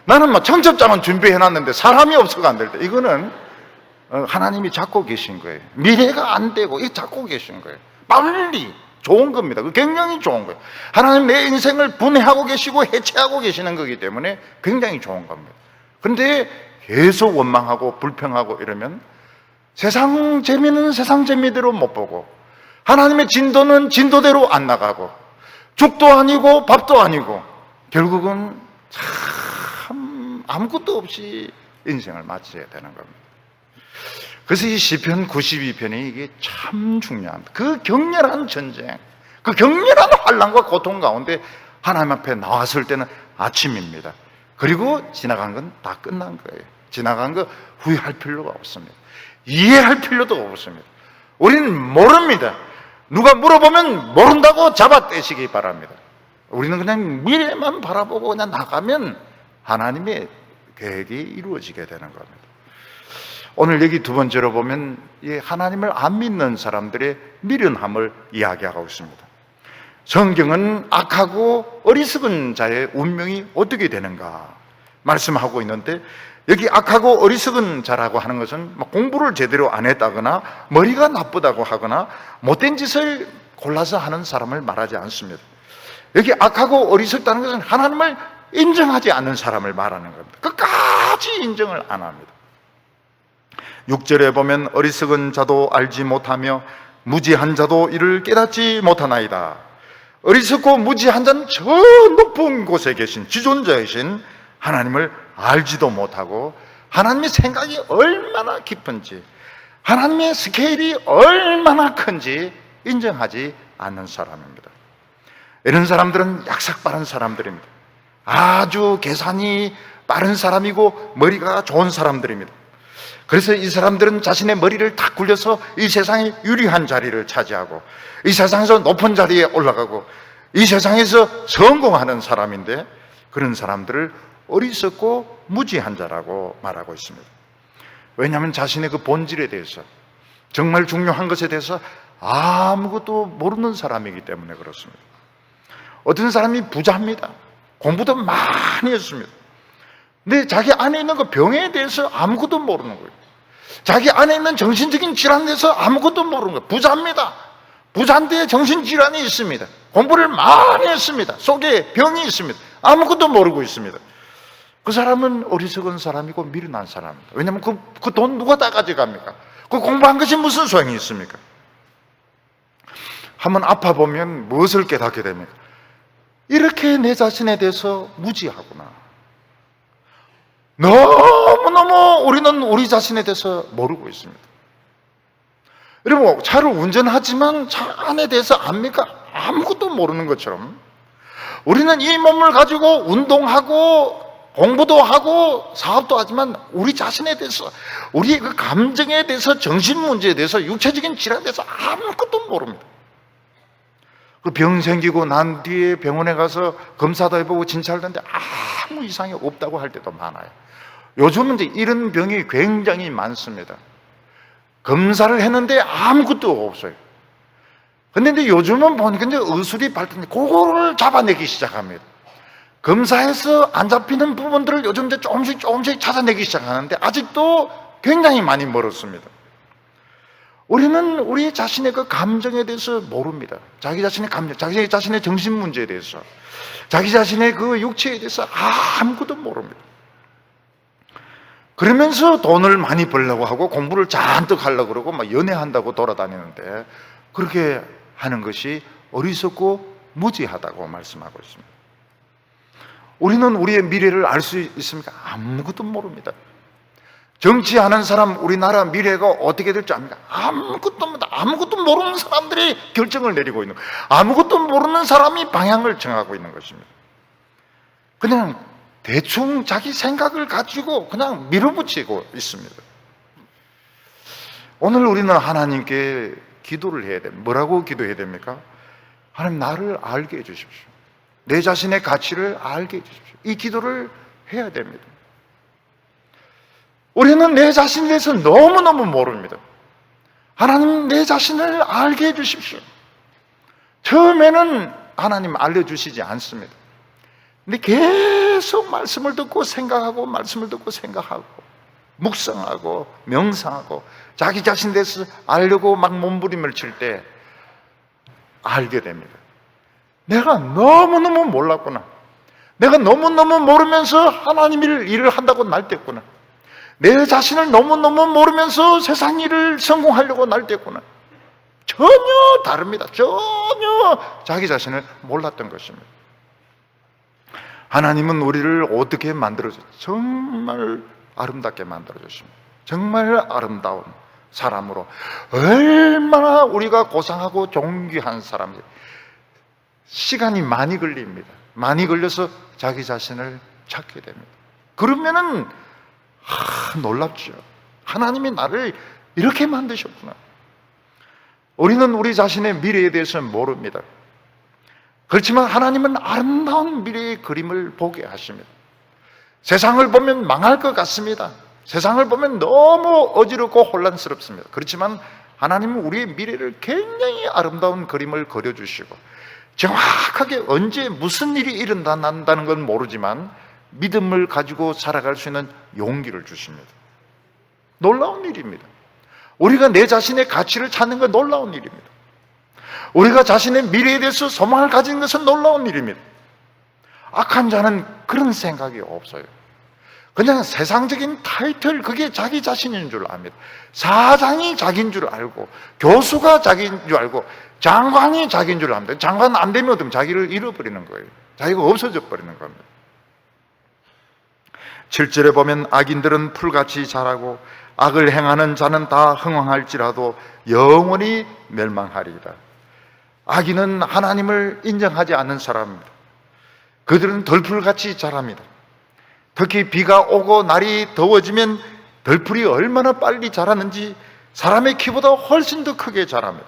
나는 막 청첩장은 준비해놨는데 사람이 없어가 안 될 때, 이거는 하나님이 잡고 계신 거예요. 미래가 안 되고 이거 잡고 계신 거예요. 빨리 좋은 겁니다. 그 굉장히 좋은 거예요. 하나님 내 인생을 분해하고 계시고 해체하고 계시는 거기 때문에 굉장히 좋은 겁니다. 그런데 계속 원망하고 불평하고 이러면 세상 재미는 세상 재미대로 못 보고, 하나님의 진도는 진도대로 안 나가고, 죽도 아니고 밥도 아니고, 결국은 참 아무것도 없이 인생을 마쳐야 되는 겁니다. 그래서 이 시편 92편이 이게 참 중요합니다. 그 격렬한 전쟁, 그 격렬한 환난과 고통 가운데 하나님 앞에 나왔을 때는 아침입니다. 그리고 지나간 건 다 끝난 거예요. 지나간 거 후회할 필요가 없습니다. 이해할 필요도 없습니다. 우리는 모릅니다. 누가 물어보면 모른다고 잡아떼시기 바랍니다. 우리는 그냥 미래만 바라보고 그냥 나가면 하나님의 계획이 이루어지게 되는 겁니다. 오늘 여기 두 번째로 보면 이 하나님을 안 믿는 사람들의 미련함을 이야기하고 있습니다. 성경은 악하고 어리석은 자의 운명이 어떻게 되는가 말씀하고 있는데, 여기 악하고 어리석은 자라고 하는 것은 공부를 제대로 안 했다거나 머리가 나쁘다고 하거나 못된 짓을 골라서 하는 사람을 말하지 않습니다. 여기 악하고 어리석다는 것은 하나님을 인정하지 않는 사람을 말하는 겁니다. 끝까지 인정을 안 합니다. 6절에 보면 어리석은 자도 알지 못하며 무지한 자도 이를 깨닫지 못하나이다. 어리석고 무지한 자는 저 높은 곳에 계신 지존자이신 하나님을 알지도 못하고, 하나님의 생각이 얼마나 깊은지, 하나님의 스케일이 얼마나 큰지 인정하지 않는 사람입니다. 이런 사람들은 약삭 빠른 사람들입니다. 아주 계산이 빠른 사람이고 머리가 좋은 사람들입니다. 그래서 이 사람들은 자신의 머리를 탁 굴려서 이 세상에 유리한 자리를 차지하고, 이 세상에서 높은 자리에 올라가고, 이 세상에서 성공하는 사람인데, 그런 사람들을 어리석고 무지한 자라고 말하고 있습니다. 왜냐하면 자신의 그 본질에 대해서, 정말 중요한 것에 대해서 아무것도 모르는 사람이기 때문에 그렇습니다. 어떤 사람이 부자입니다. 공부도 많이 했습니다. 근데 자기 안에 있는 그 병에 대해서 아무것도 모르는 거예요. 자기 안에 있는 정신적인 질환에 대해서 아무것도 모르는 거예요. 부자입니다. 부자인데 정신질환이 있습니다. 공부를 많이 했습니다. 속에 병이 있습니다. 아무것도 모르고 있습니다. 그 사람은 어리석은 사람이고 미련한 사람입니다. 왜냐하면 그 돈 누가 다 가져갑니까? 그 공부한 것이 무슨 소용이 있습니까? 한번 아파보면 무엇을 깨닫게 됩니까? 이렇게 내 자신에 대해서 무지하구나. 너무너무 우리는 우리 자신에 대해서 모르고 있습니다. 여러분, 차를 운전하지만 차 안에 대해서 압니까? 아무것도 모르는 것처럼 우리는 이 몸을 가지고 운동하고 공부도 하고 사업도 하지만 우리 자신에 대해서, 우리의 그 감정에 대해서, 정신 문제에 대해서, 육체적인 질환에 대해서 아무것도 모릅니다. 그 병 생기고 난 뒤에 병원에 가서 검사도 해보고 진찰도 했는데 아무 이상이 없다고 할 때도 많아요. 요즘은 이제 이런 병이 굉장히 많습니다. 검사를 했는데 아무것도 없어요. 근데 요즘은 보니까 이제 의술이 발달했는데 그거를 잡아내기 시작합니다. 검사에서 안 잡히는 부분들을 요즘 이제 조금씩 찾아내기 시작하는데 아직도 굉장히 많이 멀었습니다. 우리는 우리 자신의 그 감정에 대해서 모릅니다. 자기 자신의 감정, 자기 자신의 정신 문제에 대해서, 자기 자신의 그 육체에 대해서 아무것도 모릅니다. 그러면서 돈을 많이 벌려고 하고 공부를 잔뜩 하려고 그러고 막 연애한다고 돌아다니는데, 그렇게 하는 것이 어리석고 무지하다고 말씀하고 있습니다. 우리는 우리의 미래를 알 수 있습니까? 아무것도 모릅니다. 정치하는 사람, 우리나라 미래가 어떻게 될지 압니까? 아무것도 모르는 사람들이 결정을 내리고 있는 거예요. 아무것도 모르는 사람이 방향을 정하고 있는 것입니다. 그냥 대충 자기 생각을 가지고 그냥 밀어붙이고 있습니다. 오늘 우리는 하나님께 기도를 해야 됩니다. 뭐라고 기도해야 됩니까? 하나님, 나를 알게 해주십시오. 내 자신의 가치를 알게 해주십시오. 이 기도를 해야 됩니다. 우리는 내 자신에 대해서 너무너무 모릅니다. 하나님, 내 자신을 알게 해주십시오. 처음에는 하나님 알려주시지 않습니다. 근데 계속 말씀을 듣고 생각하고, 말씀을 듣고 생각하고, 묵상하고 명상하고 자기 자신에 대해서 알려고 막 몸부림을 칠 때 알게 됩니다. 내가 너무너무 몰랐구나. 내가 너무너무 모르면서 하나님 일을 한다고 날뛰었구나. 내 자신을 너무너무 모르면서 세상 일을 성공하려고 날뛰었구나. 전혀 다릅니다. 전혀 자기 자신을 몰랐던 것입니다. 하나님은 우리를 어떻게 만들어줬어요? 정말 아름답게 만들어줬습니다. 정말 아름다운 사람으로, 얼마나 우리가 고상하고 존귀한 사람들. 시간이 많이 걸립니다. 많이 걸려서 자기 자신을 찾게 됩니다. 그러면은 놀랍죠. 하나님이 나를 이렇게 만드셨구나. 우리는 우리 자신의 미래에 대해서 모릅니다. 그렇지만 하나님은 아름다운 미래의 그림을 보게 하십니다. 세상을 보면 망할 것 같습니다. 세상을 보면 너무 어지럽고 혼란스럽습니다. 그렇지만 하나님은 우리의 미래를 굉장히 아름다운 그림을 그려주시고, 정확하게 언제 무슨 일이 일어난다는 건 모르지만 믿음을 가지고 살아갈 수 있는 용기를 주십니다. 놀라운 일입니다. 우리가 내 자신의 가치를 찾는 건 놀라운 일입니다. 우리가 자신의 미래에 대해서 소망을 가진 것은 놀라운 일입니다. 악한 자는 그런 생각이 없어요. 그냥 세상적인 타이틀, 그게 자기 자신인 줄 압니다. 사장이 자기인 줄 알고, 교수가 자기인 줄 알고, 장관이 자기인 줄 압니다. 장관 안 되면 어떻게 자기를 잃어버리는 거예요. 자기가 없어져 버리는 겁니다. 7절에 보면 악인들은 풀같이 자라고 악을 행하는 자는 다 흥황할지라도 영원히 멸망하리라. 악인은 하나님을 인정하지 않는 사람입니다. 그들은 덜풀같이 자랍니다. 특히 비가 오고 날이 더워지면 덜풀이 얼마나 빨리 자라는지 사람의 키보다 훨씬 더 크게 자랍니다.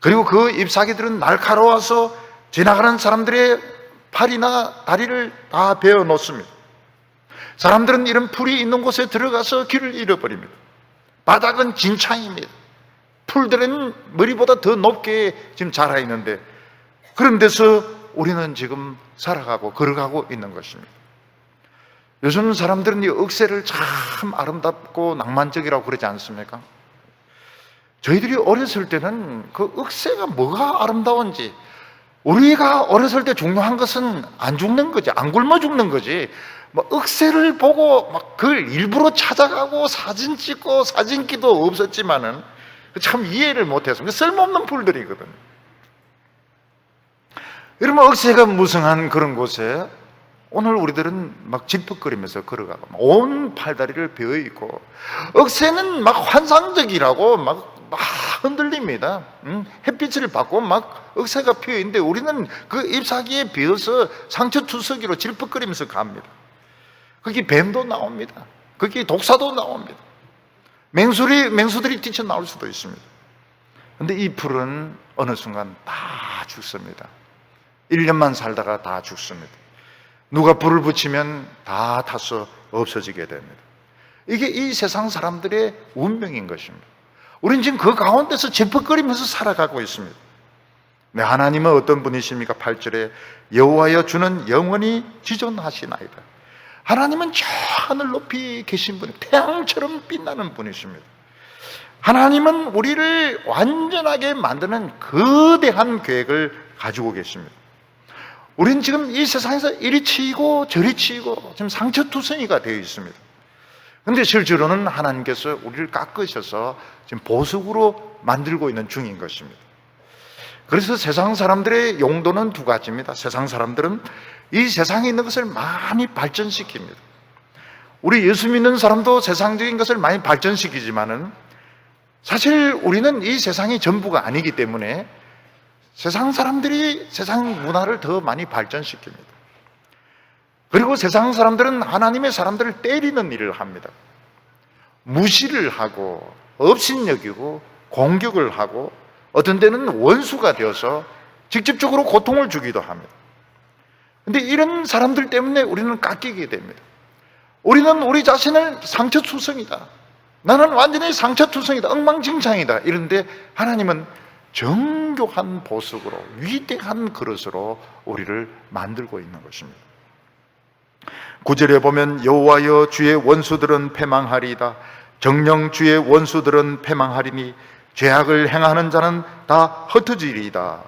그리고 그 잎사귀들은 날카로워서 지나가는 사람들의 팔이나 다리를 다 베어 놓습니다. 사람들은 이런 풀이 있는 곳에 들어가서 길을 잃어버립니다. 바닥은 진창입니다. 풀들은 머리보다 더 높게 지금 자라 있는데, 그런 데서 우리는 지금 살아가고 걸어가고 있는 것입니다. 요즘 사람들은 이 억새를 참 아름답고 낭만적이라고 그러지 않습니까? 저희들이 어렸을 때는 그 억새가 뭐가 아름다운지, 우리가 어렸을 때 중요한 것은 안 죽는 거지, 안 굶어 죽는 거지, 뭐 억새를 보고 막 그걸 일부러 찾아가고 사진 찍고 사진기도 없었지만은 참 이해를 못해서 쓸모없는 풀들이거든. 여러분, 억새가 무성한 그런 곳에 오늘 우리들은 막 질퍽거리면서 걸어가고 온 팔다리를 베어있고, 억새는 막 환상적이라고 막 흔들립니다. 햇빛을 받고 막 억새가 피어있는데 우리는 그 잎사귀에 베어서 상처투석이로 질퍽거리면서 갑니다. 거기 뱀도 나옵니다. 거기 독사도 나옵니다. 맹수들이 뛰쳐나올 수도 있습니다. 그런데 이 풀은 어느 순간 다 죽습니다. 1년만 살다가 다 죽습니다. 누가 불을 붙이면 다 타서 없어지게 됩니다. 이게 이 세상 사람들의 운명인 것입니다. 우리는 지금 그 가운데서 질퍽거리면서 살아가고 있습니다. 네, 하나님은 어떤 분이십니까? 8절에 여호와여 주는 영원히 지존하시나이다. 하나님은 저 하늘 높이 계신 분, 태양처럼 빛나는 분이십니다. 하나님은 우리를 완전하게 만드는 거대한 계획을 가지고 계십니다. 우리는 지금 이 세상에서 이리 치이고 저리 치이고 지금 상처투성이가 되어 있습니다. 그런데 실제로는 하나님께서 우리를 깎으셔서 지금 보석으로 만들고 있는 중인 것입니다. 그래서 세상 사람들의 용도는 두 가지입니다. 세상 사람들은 이 세상에 있는 것을 많이 발전시킵니다. 우리 예수 믿는 사람도 세상적인 것을 많이 발전시키지만은 사실 우리는 이 세상이 전부가 아니기 때문에 세상 사람들이 세상 문화를 더 많이 발전시킵니다. 그리고 세상 사람들은 하나님의 사람들을 때리는 일을 합니다. 무시를 하고 업신여기고 공격을 하고 어떤 때는 원수가 되어서 직접적으로 고통을 주기도 합니다. 그런데 이런 사람들 때문에 우리는 깎이게 됩니다. 우리는 우리 자신을 상처투성이다, 나는 완전히 상처투성이다, 엉망진창이다 이런데 하나님은 정교한 보석으로 위대한 그릇으로 우리를 만들고 있는 것입니다. 9절에 보면 여호와여 주의 원수들은 패망하리이다. 정녕 주의 원수들은 패망하리니 죄악을 행하는 자는 다 흩어지리이다.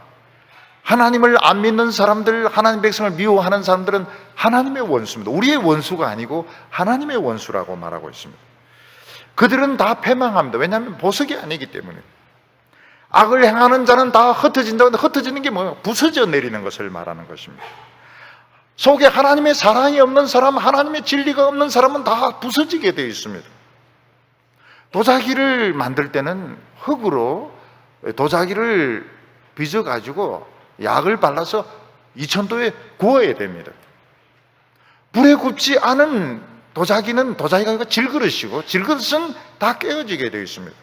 하나님을 안 믿는 사람들, 하나님 백성을 미워하는 사람들은 하나님의 원수입니다. 우리의 원수가 아니고 하나님의 원수라고 말하고 있습니다. 그들은 다 패망합니다. 왜냐하면 보석이 아니기 때문에. 악을 행하는 자는 다 흩어진다고. 흩어지는 게 뭐예요? 부서져 내리는 것을 말하는 것입니다. 속에 하나님의 사랑이 없는 사람, 하나님의 진리가 없는 사람은 다 부서지게 되어 있습니다. 도자기를 만들 때는 흙으로 도자기를 빚어가지고 약을 발라서 2000도에 구워야 됩니다. 불에 굽지 않은 도자기가 질그릇이고, 질그릇은 다 깨어지게 되어 있습니다.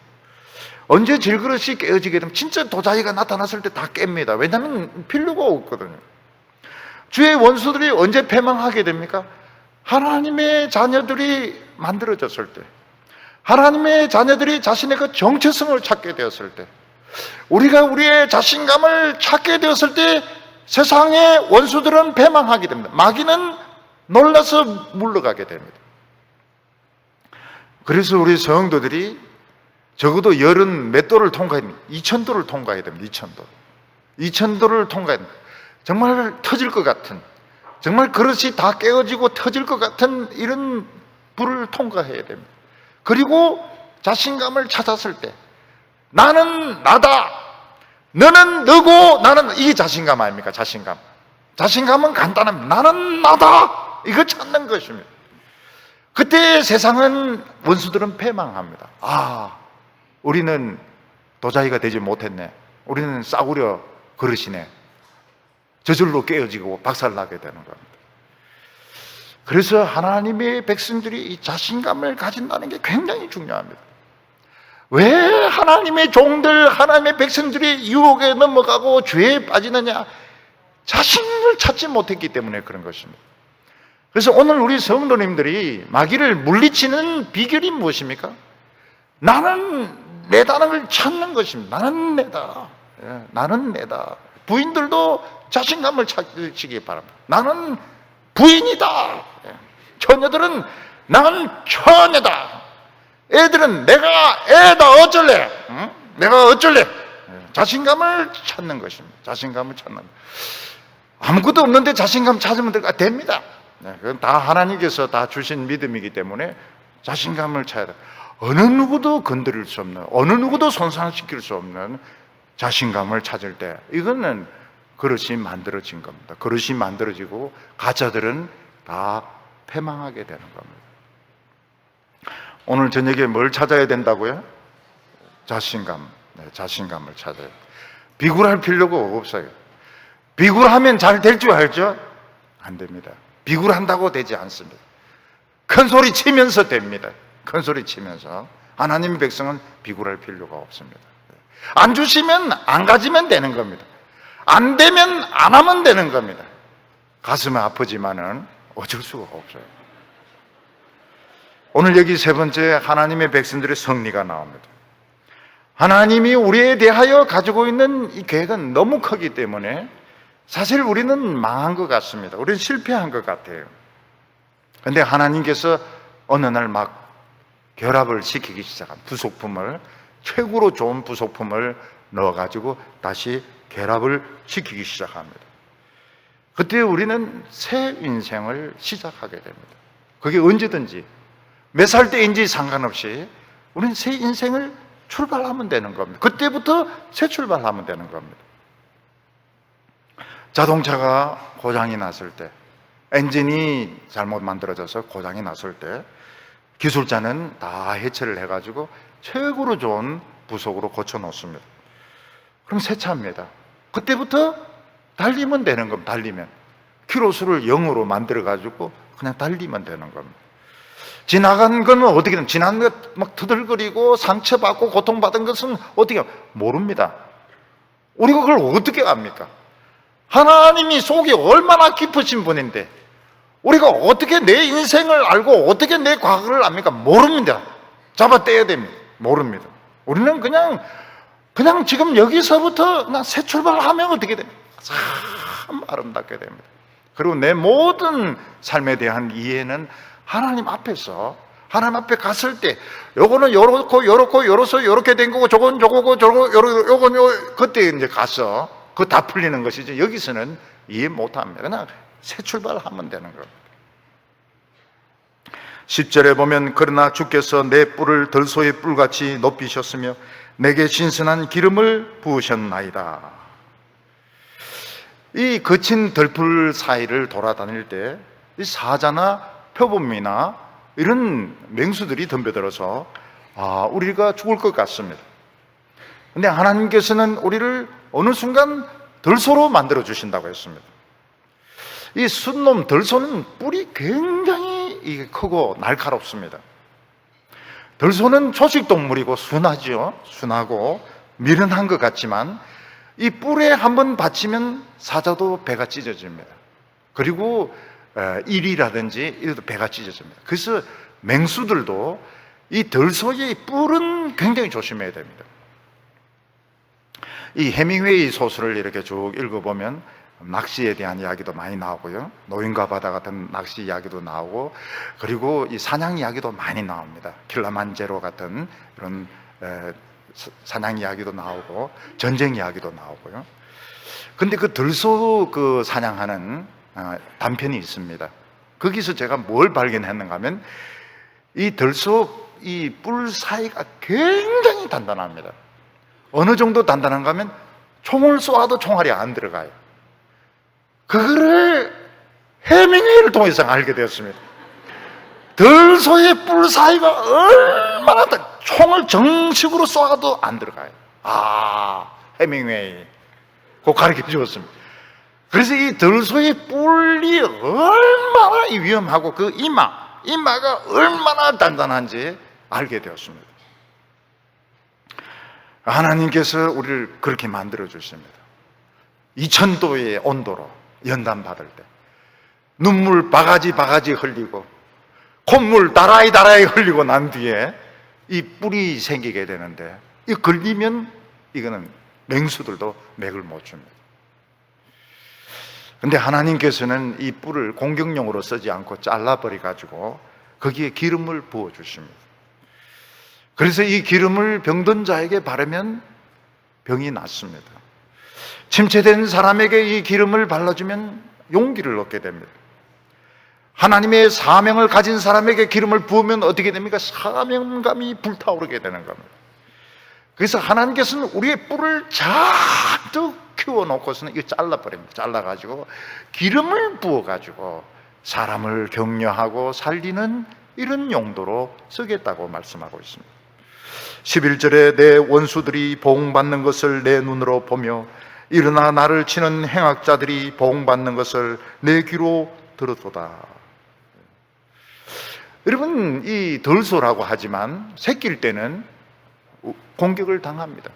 언제 질그릇이 깨어지게 되면 진짜 도자기가 나타났을 때 다 깹니다. 왜냐하면 필요가 없거든요. 주의 원수들이 언제 패망하게 됩니까? 하나님의 자녀들이 만들어졌을 때, 하나님의 자녀들이 자신의 그 정체성을 찾게 되었을 때, 우리가 우리의 자신감을 찾게 되었을 때 세상의 원수들은 패망하게 됩니다. 마귀는 놀라서 물러가게 됩니다. 그래서 우리 성도들이 적어도 열은 몇 도를 통과해야 됩니다. 2000도를 통과해야 됩니다. 2000도를 통과해야 됩니다. 정말 터질 것 같은, 정말 그릇이 다 깨어지고 터질 것 같은 이런 불을 통과해야 됩니다. 그리고 자신감을 찾았을 때 나는 나다, 너는 너고 나는, 이게 자신감 아닙니까? 자신감은 간단합니다. 나는 나다, 이거 찾는 것입니다. 그때 세상은, 원수들은 패망합니다. 우리는 도자기가 되지 못했네, 우리는 싸구려 그릇이네, 저절로 깨어지고 박살나게 되는 겁니다. 그래서 하나님의 백성들이 이 자신감을 가진다는 게 굉장히 중요합니다. 왜 하나님의 종들, 하나님의 백성들이 유혹에 넘어가고 죄에 빠지느냐? 자신을 찾지 못했기 때문에 그런 것입니다. 그래서 오늘 우리 성도님들이 마귀를 물리치는 비결이 무엇입니까? 나는 내다는 걸 찾는 것입니다. 나는 내다. 나는 내다. 부인들도 자신감을 찾으시기 바랍니다. 나는 부인이다. 처녀들은 나는 처녀다. 애들은 내가 애다, 어쩔래? 응? 내가 어쩔래? 자신감을 찾는 것입니다. 자신감을 찾는 것. 아무것도 없는데 자신감 찾으면 됩니다. 그건 다 하나님께서 다 주신 믿음이기 때문에 자신감을 찾아야 돼요. 어느 누구도 건드릴 수 없는, 어느 누구도 손상시킬 수 없는 자신감을 찾을 때, 이거는 그릇이 만들어진 겁니다. 그릇이 만들어지고 가짜들은 다 패망하게 되는 겁니다. 오늘 저녁에 뭘 찾아야 된다고요? 자신감. 자신감을 찾아야 돼요. 비굴할 필요가 없어요. 비굴하면 잘 될 줄 알죠? 안 됩니다. 비굴한다고 되지 않습니다. 큰 소리 치면서 됩니다. 큰 소리 치면서. 하나님의 백성은 비굴할 필요가 없습니다. 안 주시면 안 가지면 되는 겁니다. 안 되면 안 하면 되는 겁니다. 가슴이 아프지만은 어쩔 수가 없어요. 오늘 여기 세 번째, 하나님의 백성들의 승리가 나옵니다. 하나님이 우리에 대하여 가지고 있는 이 계획은 너무 크기 때문에 사실 우리는 망한 것 같습니다. 우리는 실패한 것 같아요. 그런데 하나님께서 어느 날 막 결합을 시키기 시작한 부속품을, 최고로 좋은 부속품을 넣어가지고 다시 결합을 시키기 시작합니다. 그때 우리는 새 인생을 시작하게 됩니다. 그게 언제든지 몇 살 때인지 상관없이 우리는 새 인생을 출발하면 되는 겁니다. 그때부터 새 출발하면 되는 겁니다. 자동차가 고장이 났을 때, 엔진이 잘못 만들어져서 고장이 났을 때 기술자는 다 해체를 해가지고 최고로 좋은 부속으로 고쳐놓습니다. 그럼 새 차입니다. 그때부터 달리면 되는 겁니다. 달리면 키로수를 0으로 만들어가지고 그냥 달리면 되는 겁니다. 지나간 건 어떻게 되면 지난 것 막 터들거리고 상처받고 고통받은 것은 어떻게 모릅니다. 우리가 그걸 어떻게 압니까? 하나님이 속이 얼마나 깊으신 분인데 우리가 어떻게 내 인생을 알고 어떻게 내 과거를 압니까? 모릅니다. 잡아떼야 됩니다. 모릅니다. 우리는 그냥 지금 여기서부터 그냥 새 출발하면 어떻게 됩니까? 참 아름답게 됩니다. 그리고 내 모든 삶에 대한 이해는 하나님 앞에서 하나님 앞에 갔을 때 요거는 요렇고 요렇게 된 거고 저건 저거고 요건 그때 이제 가서 그거 다 풀리는 것이죠. 여기서는 이해 못합니다. 그냥 새 출발하면 되는 겁니다. 10절에 보면 그러나 주께서 내 뿔을 들소의 뿔같이 높이셨으며 내게 신선한 기름을 부으셨나이다. 이 거친 들풀 사이를 돌아다닐 때 이 사자나 표범이나 이런 맹수들이 덤벼들어서 우리가 죽을 것 같습니다. 근데 하나님께서는 우리를 어느 순간 들소로 만들어 주신다고 했습니다. 이 순놈 들소는 뿔이 굉장히 크고 날카롭습니다. 들소는 초식동물이고 순하죠. 순하고 미련한 것 같지만 이 뿔에 한번 받치면 사자도 배가 찢어집니다. 그리고 일이라든지 이래도 배가 찢어집니다. 그래서 맹수들도 이 들소의 뿔은 굉장히 조심해야 됩니다. 이 해밍웨이 소설을 이렇게 쭉 읽어보면 낚시에 대한 이야기도 많이 나오고요, 노인과 바다 같은 낚시 이야기도 나오고, 그리고 이 사냥 이야기도 많이 나옵니다. 킬라만제로 같은 그런 사냥 이야기도 나오고 전쟁 이야기도 나오고요. 근데 그 들소 그 사냥하는 단편이 있습니다. 거기서 제가 뭘 발견했는가 하면 이 들소 이 뿔 사이가 굉장히 단단합니다. 어느 정도 단단한가 하면 총을 쏘아도 총알이 안 들어가요. 그거를 해밍웨이를 통해서 알게 되었습니다. 들소의 뿔 사이가 얼마나 총을 정식으로 쏘아도 안 들어가요. 해밍웨이 그거 가르쳐 주었습니다. 그래서 이 들소의 뿔이 얼마나 위험하고 그 이마가 얼마나 단단한지 알게 되었습니다. 하나님께서 우리를 그렇게 만들어 주십니다. 2000도의 온도로 연단 받을 때 눈물 바가지 흘리고 콧물 다라이 흘리고 난 뒤에 이 뿔이 생기게 되는데 이 걸리면 이거는 맹수들도 맥을 못 줍니다. 근데 하나님께서는 이 뿔을 공격용으로 쓰지 않고 잘라버려 가지고 거기에 기름을 부어 주십니다. 그래서 이 기름을 병든 자에게 바르면 병이 낫습니다. 침체된 사람에게 이 기름을 발라주면 용기를 얻게 됩니다. 하나님의 사명을 가진 사람에게 기름을 부으면 어떻게 됩니까? 사명감이 불타오르게 되는 겁니다. 그래서 하나님께서는 우리의 뿔을 잔뜩 키워놓고서는 이거 잘라버립니다. 잘라가지고 기름을 부어가지고 사람을 격려하고 살리는 이런 용도로 쓰겠다고 말씀하고 있습니다. 11절에 내 원수들이 보응받는 것을 내 눈으로 보며 일어나 나를 치는 행악자들이 보응받는 것을 내 귀로 들었도다. 여러분, 이 들소라고 하지만 새끼일 때는 공격을 당합니다.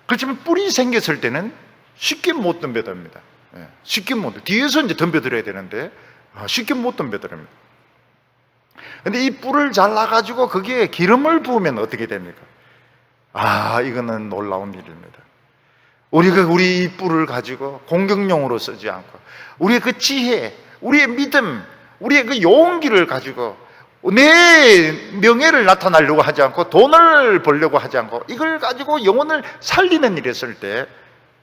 그렇지만 뿔이 생겼을 때는 쉽게 못 덤벼듭니다. 쉽게 못, 뒤에서 이제 덤벼들어야 되는데 쉽게 못 덤벼듭니다. 근데 이 뿔을 잘라가지고 거기에 기름을 부으면 어떻게 됩니까? 이거는 놀라운 일입니다. 우리가 우리 이 뿔을 가지고 공격용으로 쓰지 않고 우리의 그 지혜, 우리의 믿음, 우리의 그 용기를 가지고 내 명예를 나타내려고 하지 않고 돈을 벌려고 하지 않고 이걸 가지고 영혼을 살리는 일을 했을 때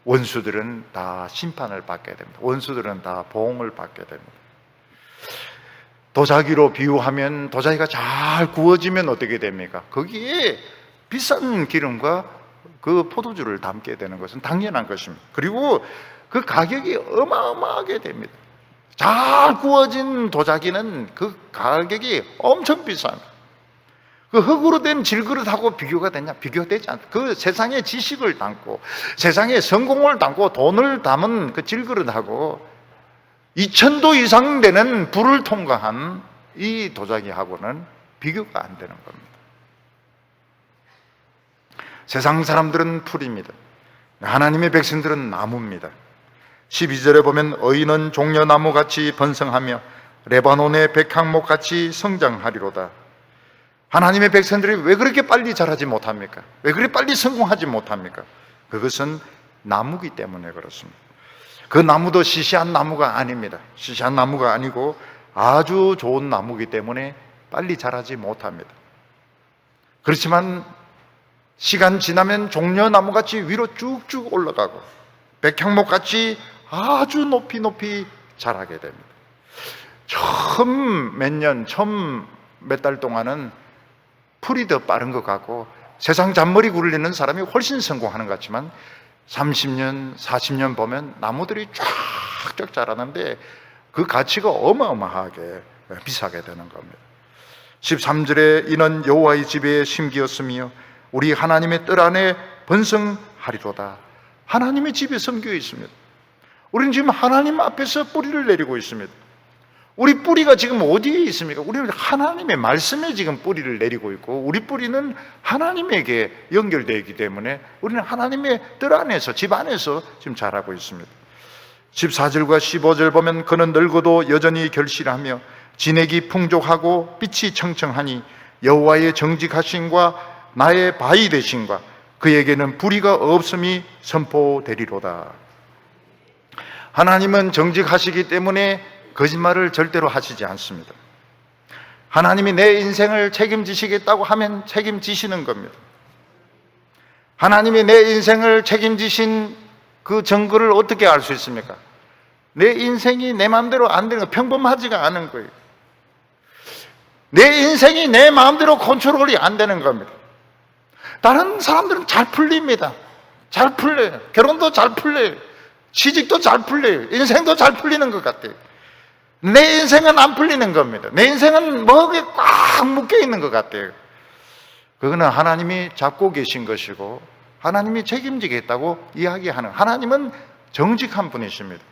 원수들은 다 심판을 받게 됩니다. 원수들은 다 보응을 받게 됩니다. 도자기로 비유하면 도자기가 잘 구워지면 어떻게 됩니까? 거기에 비싼 기름과 그 포도주를 담게 되는 것은 당연한 것입니다. 그리고 그 가격이 어마어마하게 됩니다. 잘 구워진 도자기는 그 가격이 엄청 비쌉니다. 그 흙으로 된 질그릇하고 비교가 되냐? 비교가 되지 않다. 그 세상의 지식을 담고 세상의 성공을 담고 돈을 담은 그 질그릇하고 2000도 이상 되는 불을 통과한 이 도자기하고는 비교가 안 되는 겁니다. 세상 사람들은 풀입니다. 하나님의 백성들은 나무입니다. 12절에 보면 의인은 종려나무같이 번성하며 레바논의 백향목같이 성장하리로다. 하나님의 백성들이 왜 그렇게 빨리 자라지 못합니까? 왜 그렇게 빨리 성공하지 못합니까? 그것은 나무기 때문에 그렇습니다. 그 나무도 시시한 나무가 아닙니다. 시시한 나무가 아니고 아주 좋은 나무기 때문에 빨리 자라지 못합니다. 그렇지만 시간 지나면 종려나무같이 위로 쭉쭉 올라가고 백향목같이 아주 높이 높이 자라게 됩니다. 처음 몇 달 동안은 풀이 더 빠른 것 같고 세상 잔머리 굴리는 사람이 훨씬 성공하는 것 같지만 30년, 40년 보면 나무들이 쫙쫙 자라는데 그 가치가 어마어마하게 비싸게 되는 겁니다. 13절에 이는 여호와의 집에 심기였으며 우리 하나님의 뜰 안에 번성하리로다. 하나님의 집에 섬겨 있습니다. 우리는 지금 하나님 앞에서 뿌리를 내리고 있습니다. 우리 뿌리가 지금 어디에 있습니까? 우리는 하나님의 말씀에 지금 뿌리를 내리고 있고 우리 뿌리는 하나님에게 연결되어 있기 때문에 우리는 하나님의 뜰 안에서, 집 안에서 지금 자라고 있습니다. 14절과 15절 보면 그는 늙어도 여전히 결실하며 진액이 풍족하고 빛이 청청하니 여호와의 정직하심과 나의 바위 되심과 그에게는 불의가 없음이 선포되리로다. 하나님은 정직하시기 때문에 거짓말을 절대로 하시지 않습니다. 하나님이 내 인생을 책임지시겠다고 하면 책임지시는 겁니다. 하나님이 내 인생을 책임지신 그 증거를 어떻게 알 수 있습니까? 내 인생이 내 마음대로 안 되는 거, 평범하지가 않은 거예요. 내 인생이 내 마음대로 컨트롤이 안 되는 겁니다. 다른 사람들은 잘 풀립니다. 잘 풀려요. 결혼도 잘 풀려요. 취직도 잘 풀려요. 인생도 잘 풀리는 것 같아요. 내 인생은 안 풀리는 겁니다. 내 인생은 뭐에 꽉 묶여 있는 것 같아요. 그거는 하나님이 잡고 계신 것이고 하나님이 책임지겠다고 이야기하는, 하나님은 정직한 분이십니다.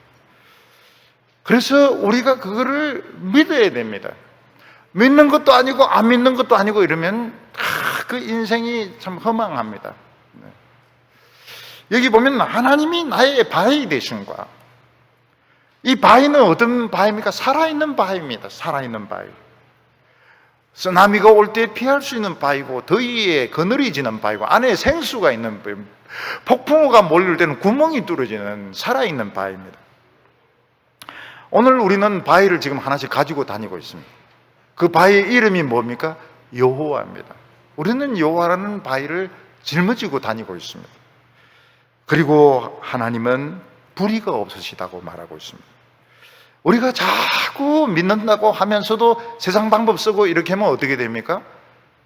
그래서 우리가 그거를 믿어야 됩니다. 믿는 것도 아니고 안 믿는 것도 아니고 이러면 그 인생이 참 허망합니다. 여기 보면 하나님이 나의 바위 되신과, 이 바위는 어떤 바위입니까? 살아있는 바위입니다. 살아있는 바위. 쓰나미가 올 때 피할 수 있는 바위고 더위에 그늘이지는 바위고 안에 생수가 있는 바위, 폭풍우가 몰릴 때는 구멍이 뚫어지는 살아있는 바위입니다. 오늘 우리는 바위를 지금 하나씩 가지고 다니고 있습니다. 그 바위의 이름이 뭡니까? 여호와입니다. 우리는 여호와라는 바위를 짊어지고 다니고 있습니다. 그리고 하나님은 불의가 없으시다고 말하고 있습니다. 우리가 자꾸 믿는다고 하면서도 세상 방법 쓰고 이렇게 하면 어떻게 됩니까?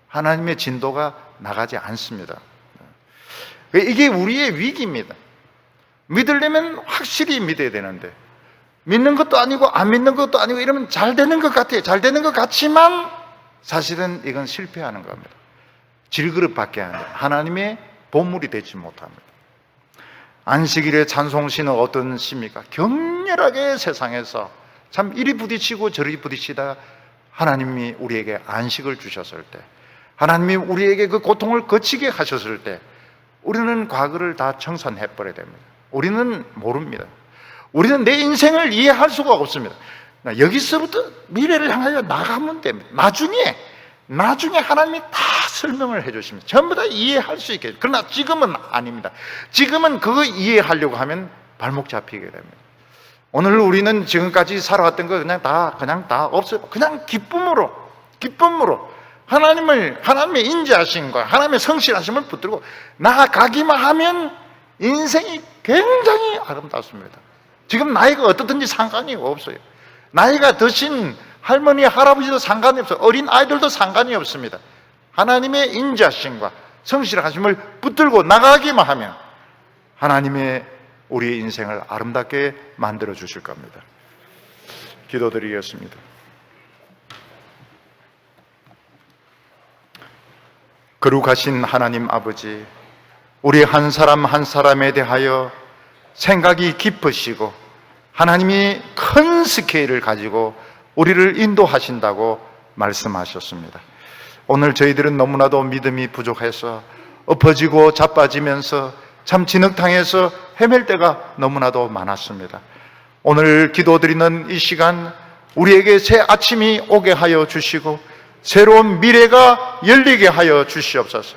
하나님의 진도가 나가지 않습니다. 이게 우리의 위기입니다. 믿으려면 확실히 믿어야 되는데 믿는 것도 아니고 안 믿는 것도 아니고 이러면 잘 되는 것 같아요. 잘 되는 것 같지만 사실은 이건 실패하는 겁니다. 질그릇밖에 안 돼요. 하나님의 보물이 되지 못합니다. 안식일에 찬송시는 어떤 시입니까? 격렬하게 세상에서 참 이리 부딪히고 저리 부딪히다 하나님이 우리에게 안식을 주셨을 때, 하나님이 우리에게 그 고통을 거치게 하셨을 때 우리는 과거를 다 청산해버려야 됩니다. 우리는 모릅니다. 우리는 내 인생을 이해할 수가 없습니다. 여기서부터 미래를 향하여 나가면 됩니다. 나중에 하나님이 다 설명을 해주십니다. 전부 다 이해할 수 있게. 그러나 지금은 아닙니다. 지금은 그거 이해하려고 하면 발목 잡히게 됩니다. 오늘 우리는 지금까지 살아왔던 거 그냥 다 없어요. 그냥 기쁨으로 하나님의 인자하심과 하나님의 성실하심을 붙들고 나아가기만 하면 인생이 굉장히 아름답습니다. 지금 나이가 어떻든지 상관이 없어요. 나이가 드신 할머니, 할아버지도 상관이 없어요. 어린 아이들도 상관이 없습니다. 하나님의 인자심과 성실하심을 붙들고 나가기만 하면 하나님의 우리의 인생을 아름답게 만들어 주실 겁니다. 기도드리겠습니다. 거룩하신 하나님 아버지, 우리 한 사람 한 사람에 대하여 생각이 깊으시고 하나님이 큰 스케일을 가지고 우리를 인도하신다고 말씀하셨습니다. 오늘 저희들은 너무나도 믿음이 부족해서 엎어지고 자빠지면서 참 진흙탕에서 헤맬 때가 너무나도 많았습니다. 오늘 기도드리는 이 시간 우리에게 새 아침이 오게 하여 주시고 새로운 미래가 열리게 하여 주시옵소서.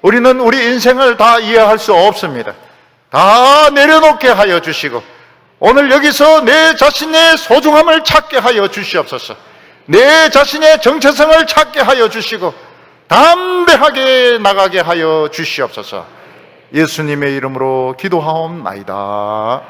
우리는 우리 인생을 다 이해할 수 없습니다. 다 내려놓게 하여 주시고 오늘 여기서 내 자신의 소중함을 찾게 하여 주시옵소서. 내 자신의 정체성을 찾게 하여 주시고 담대하게 나가게 하여 주시옵소서. 예수님의 이름으로 기도하옵나이다.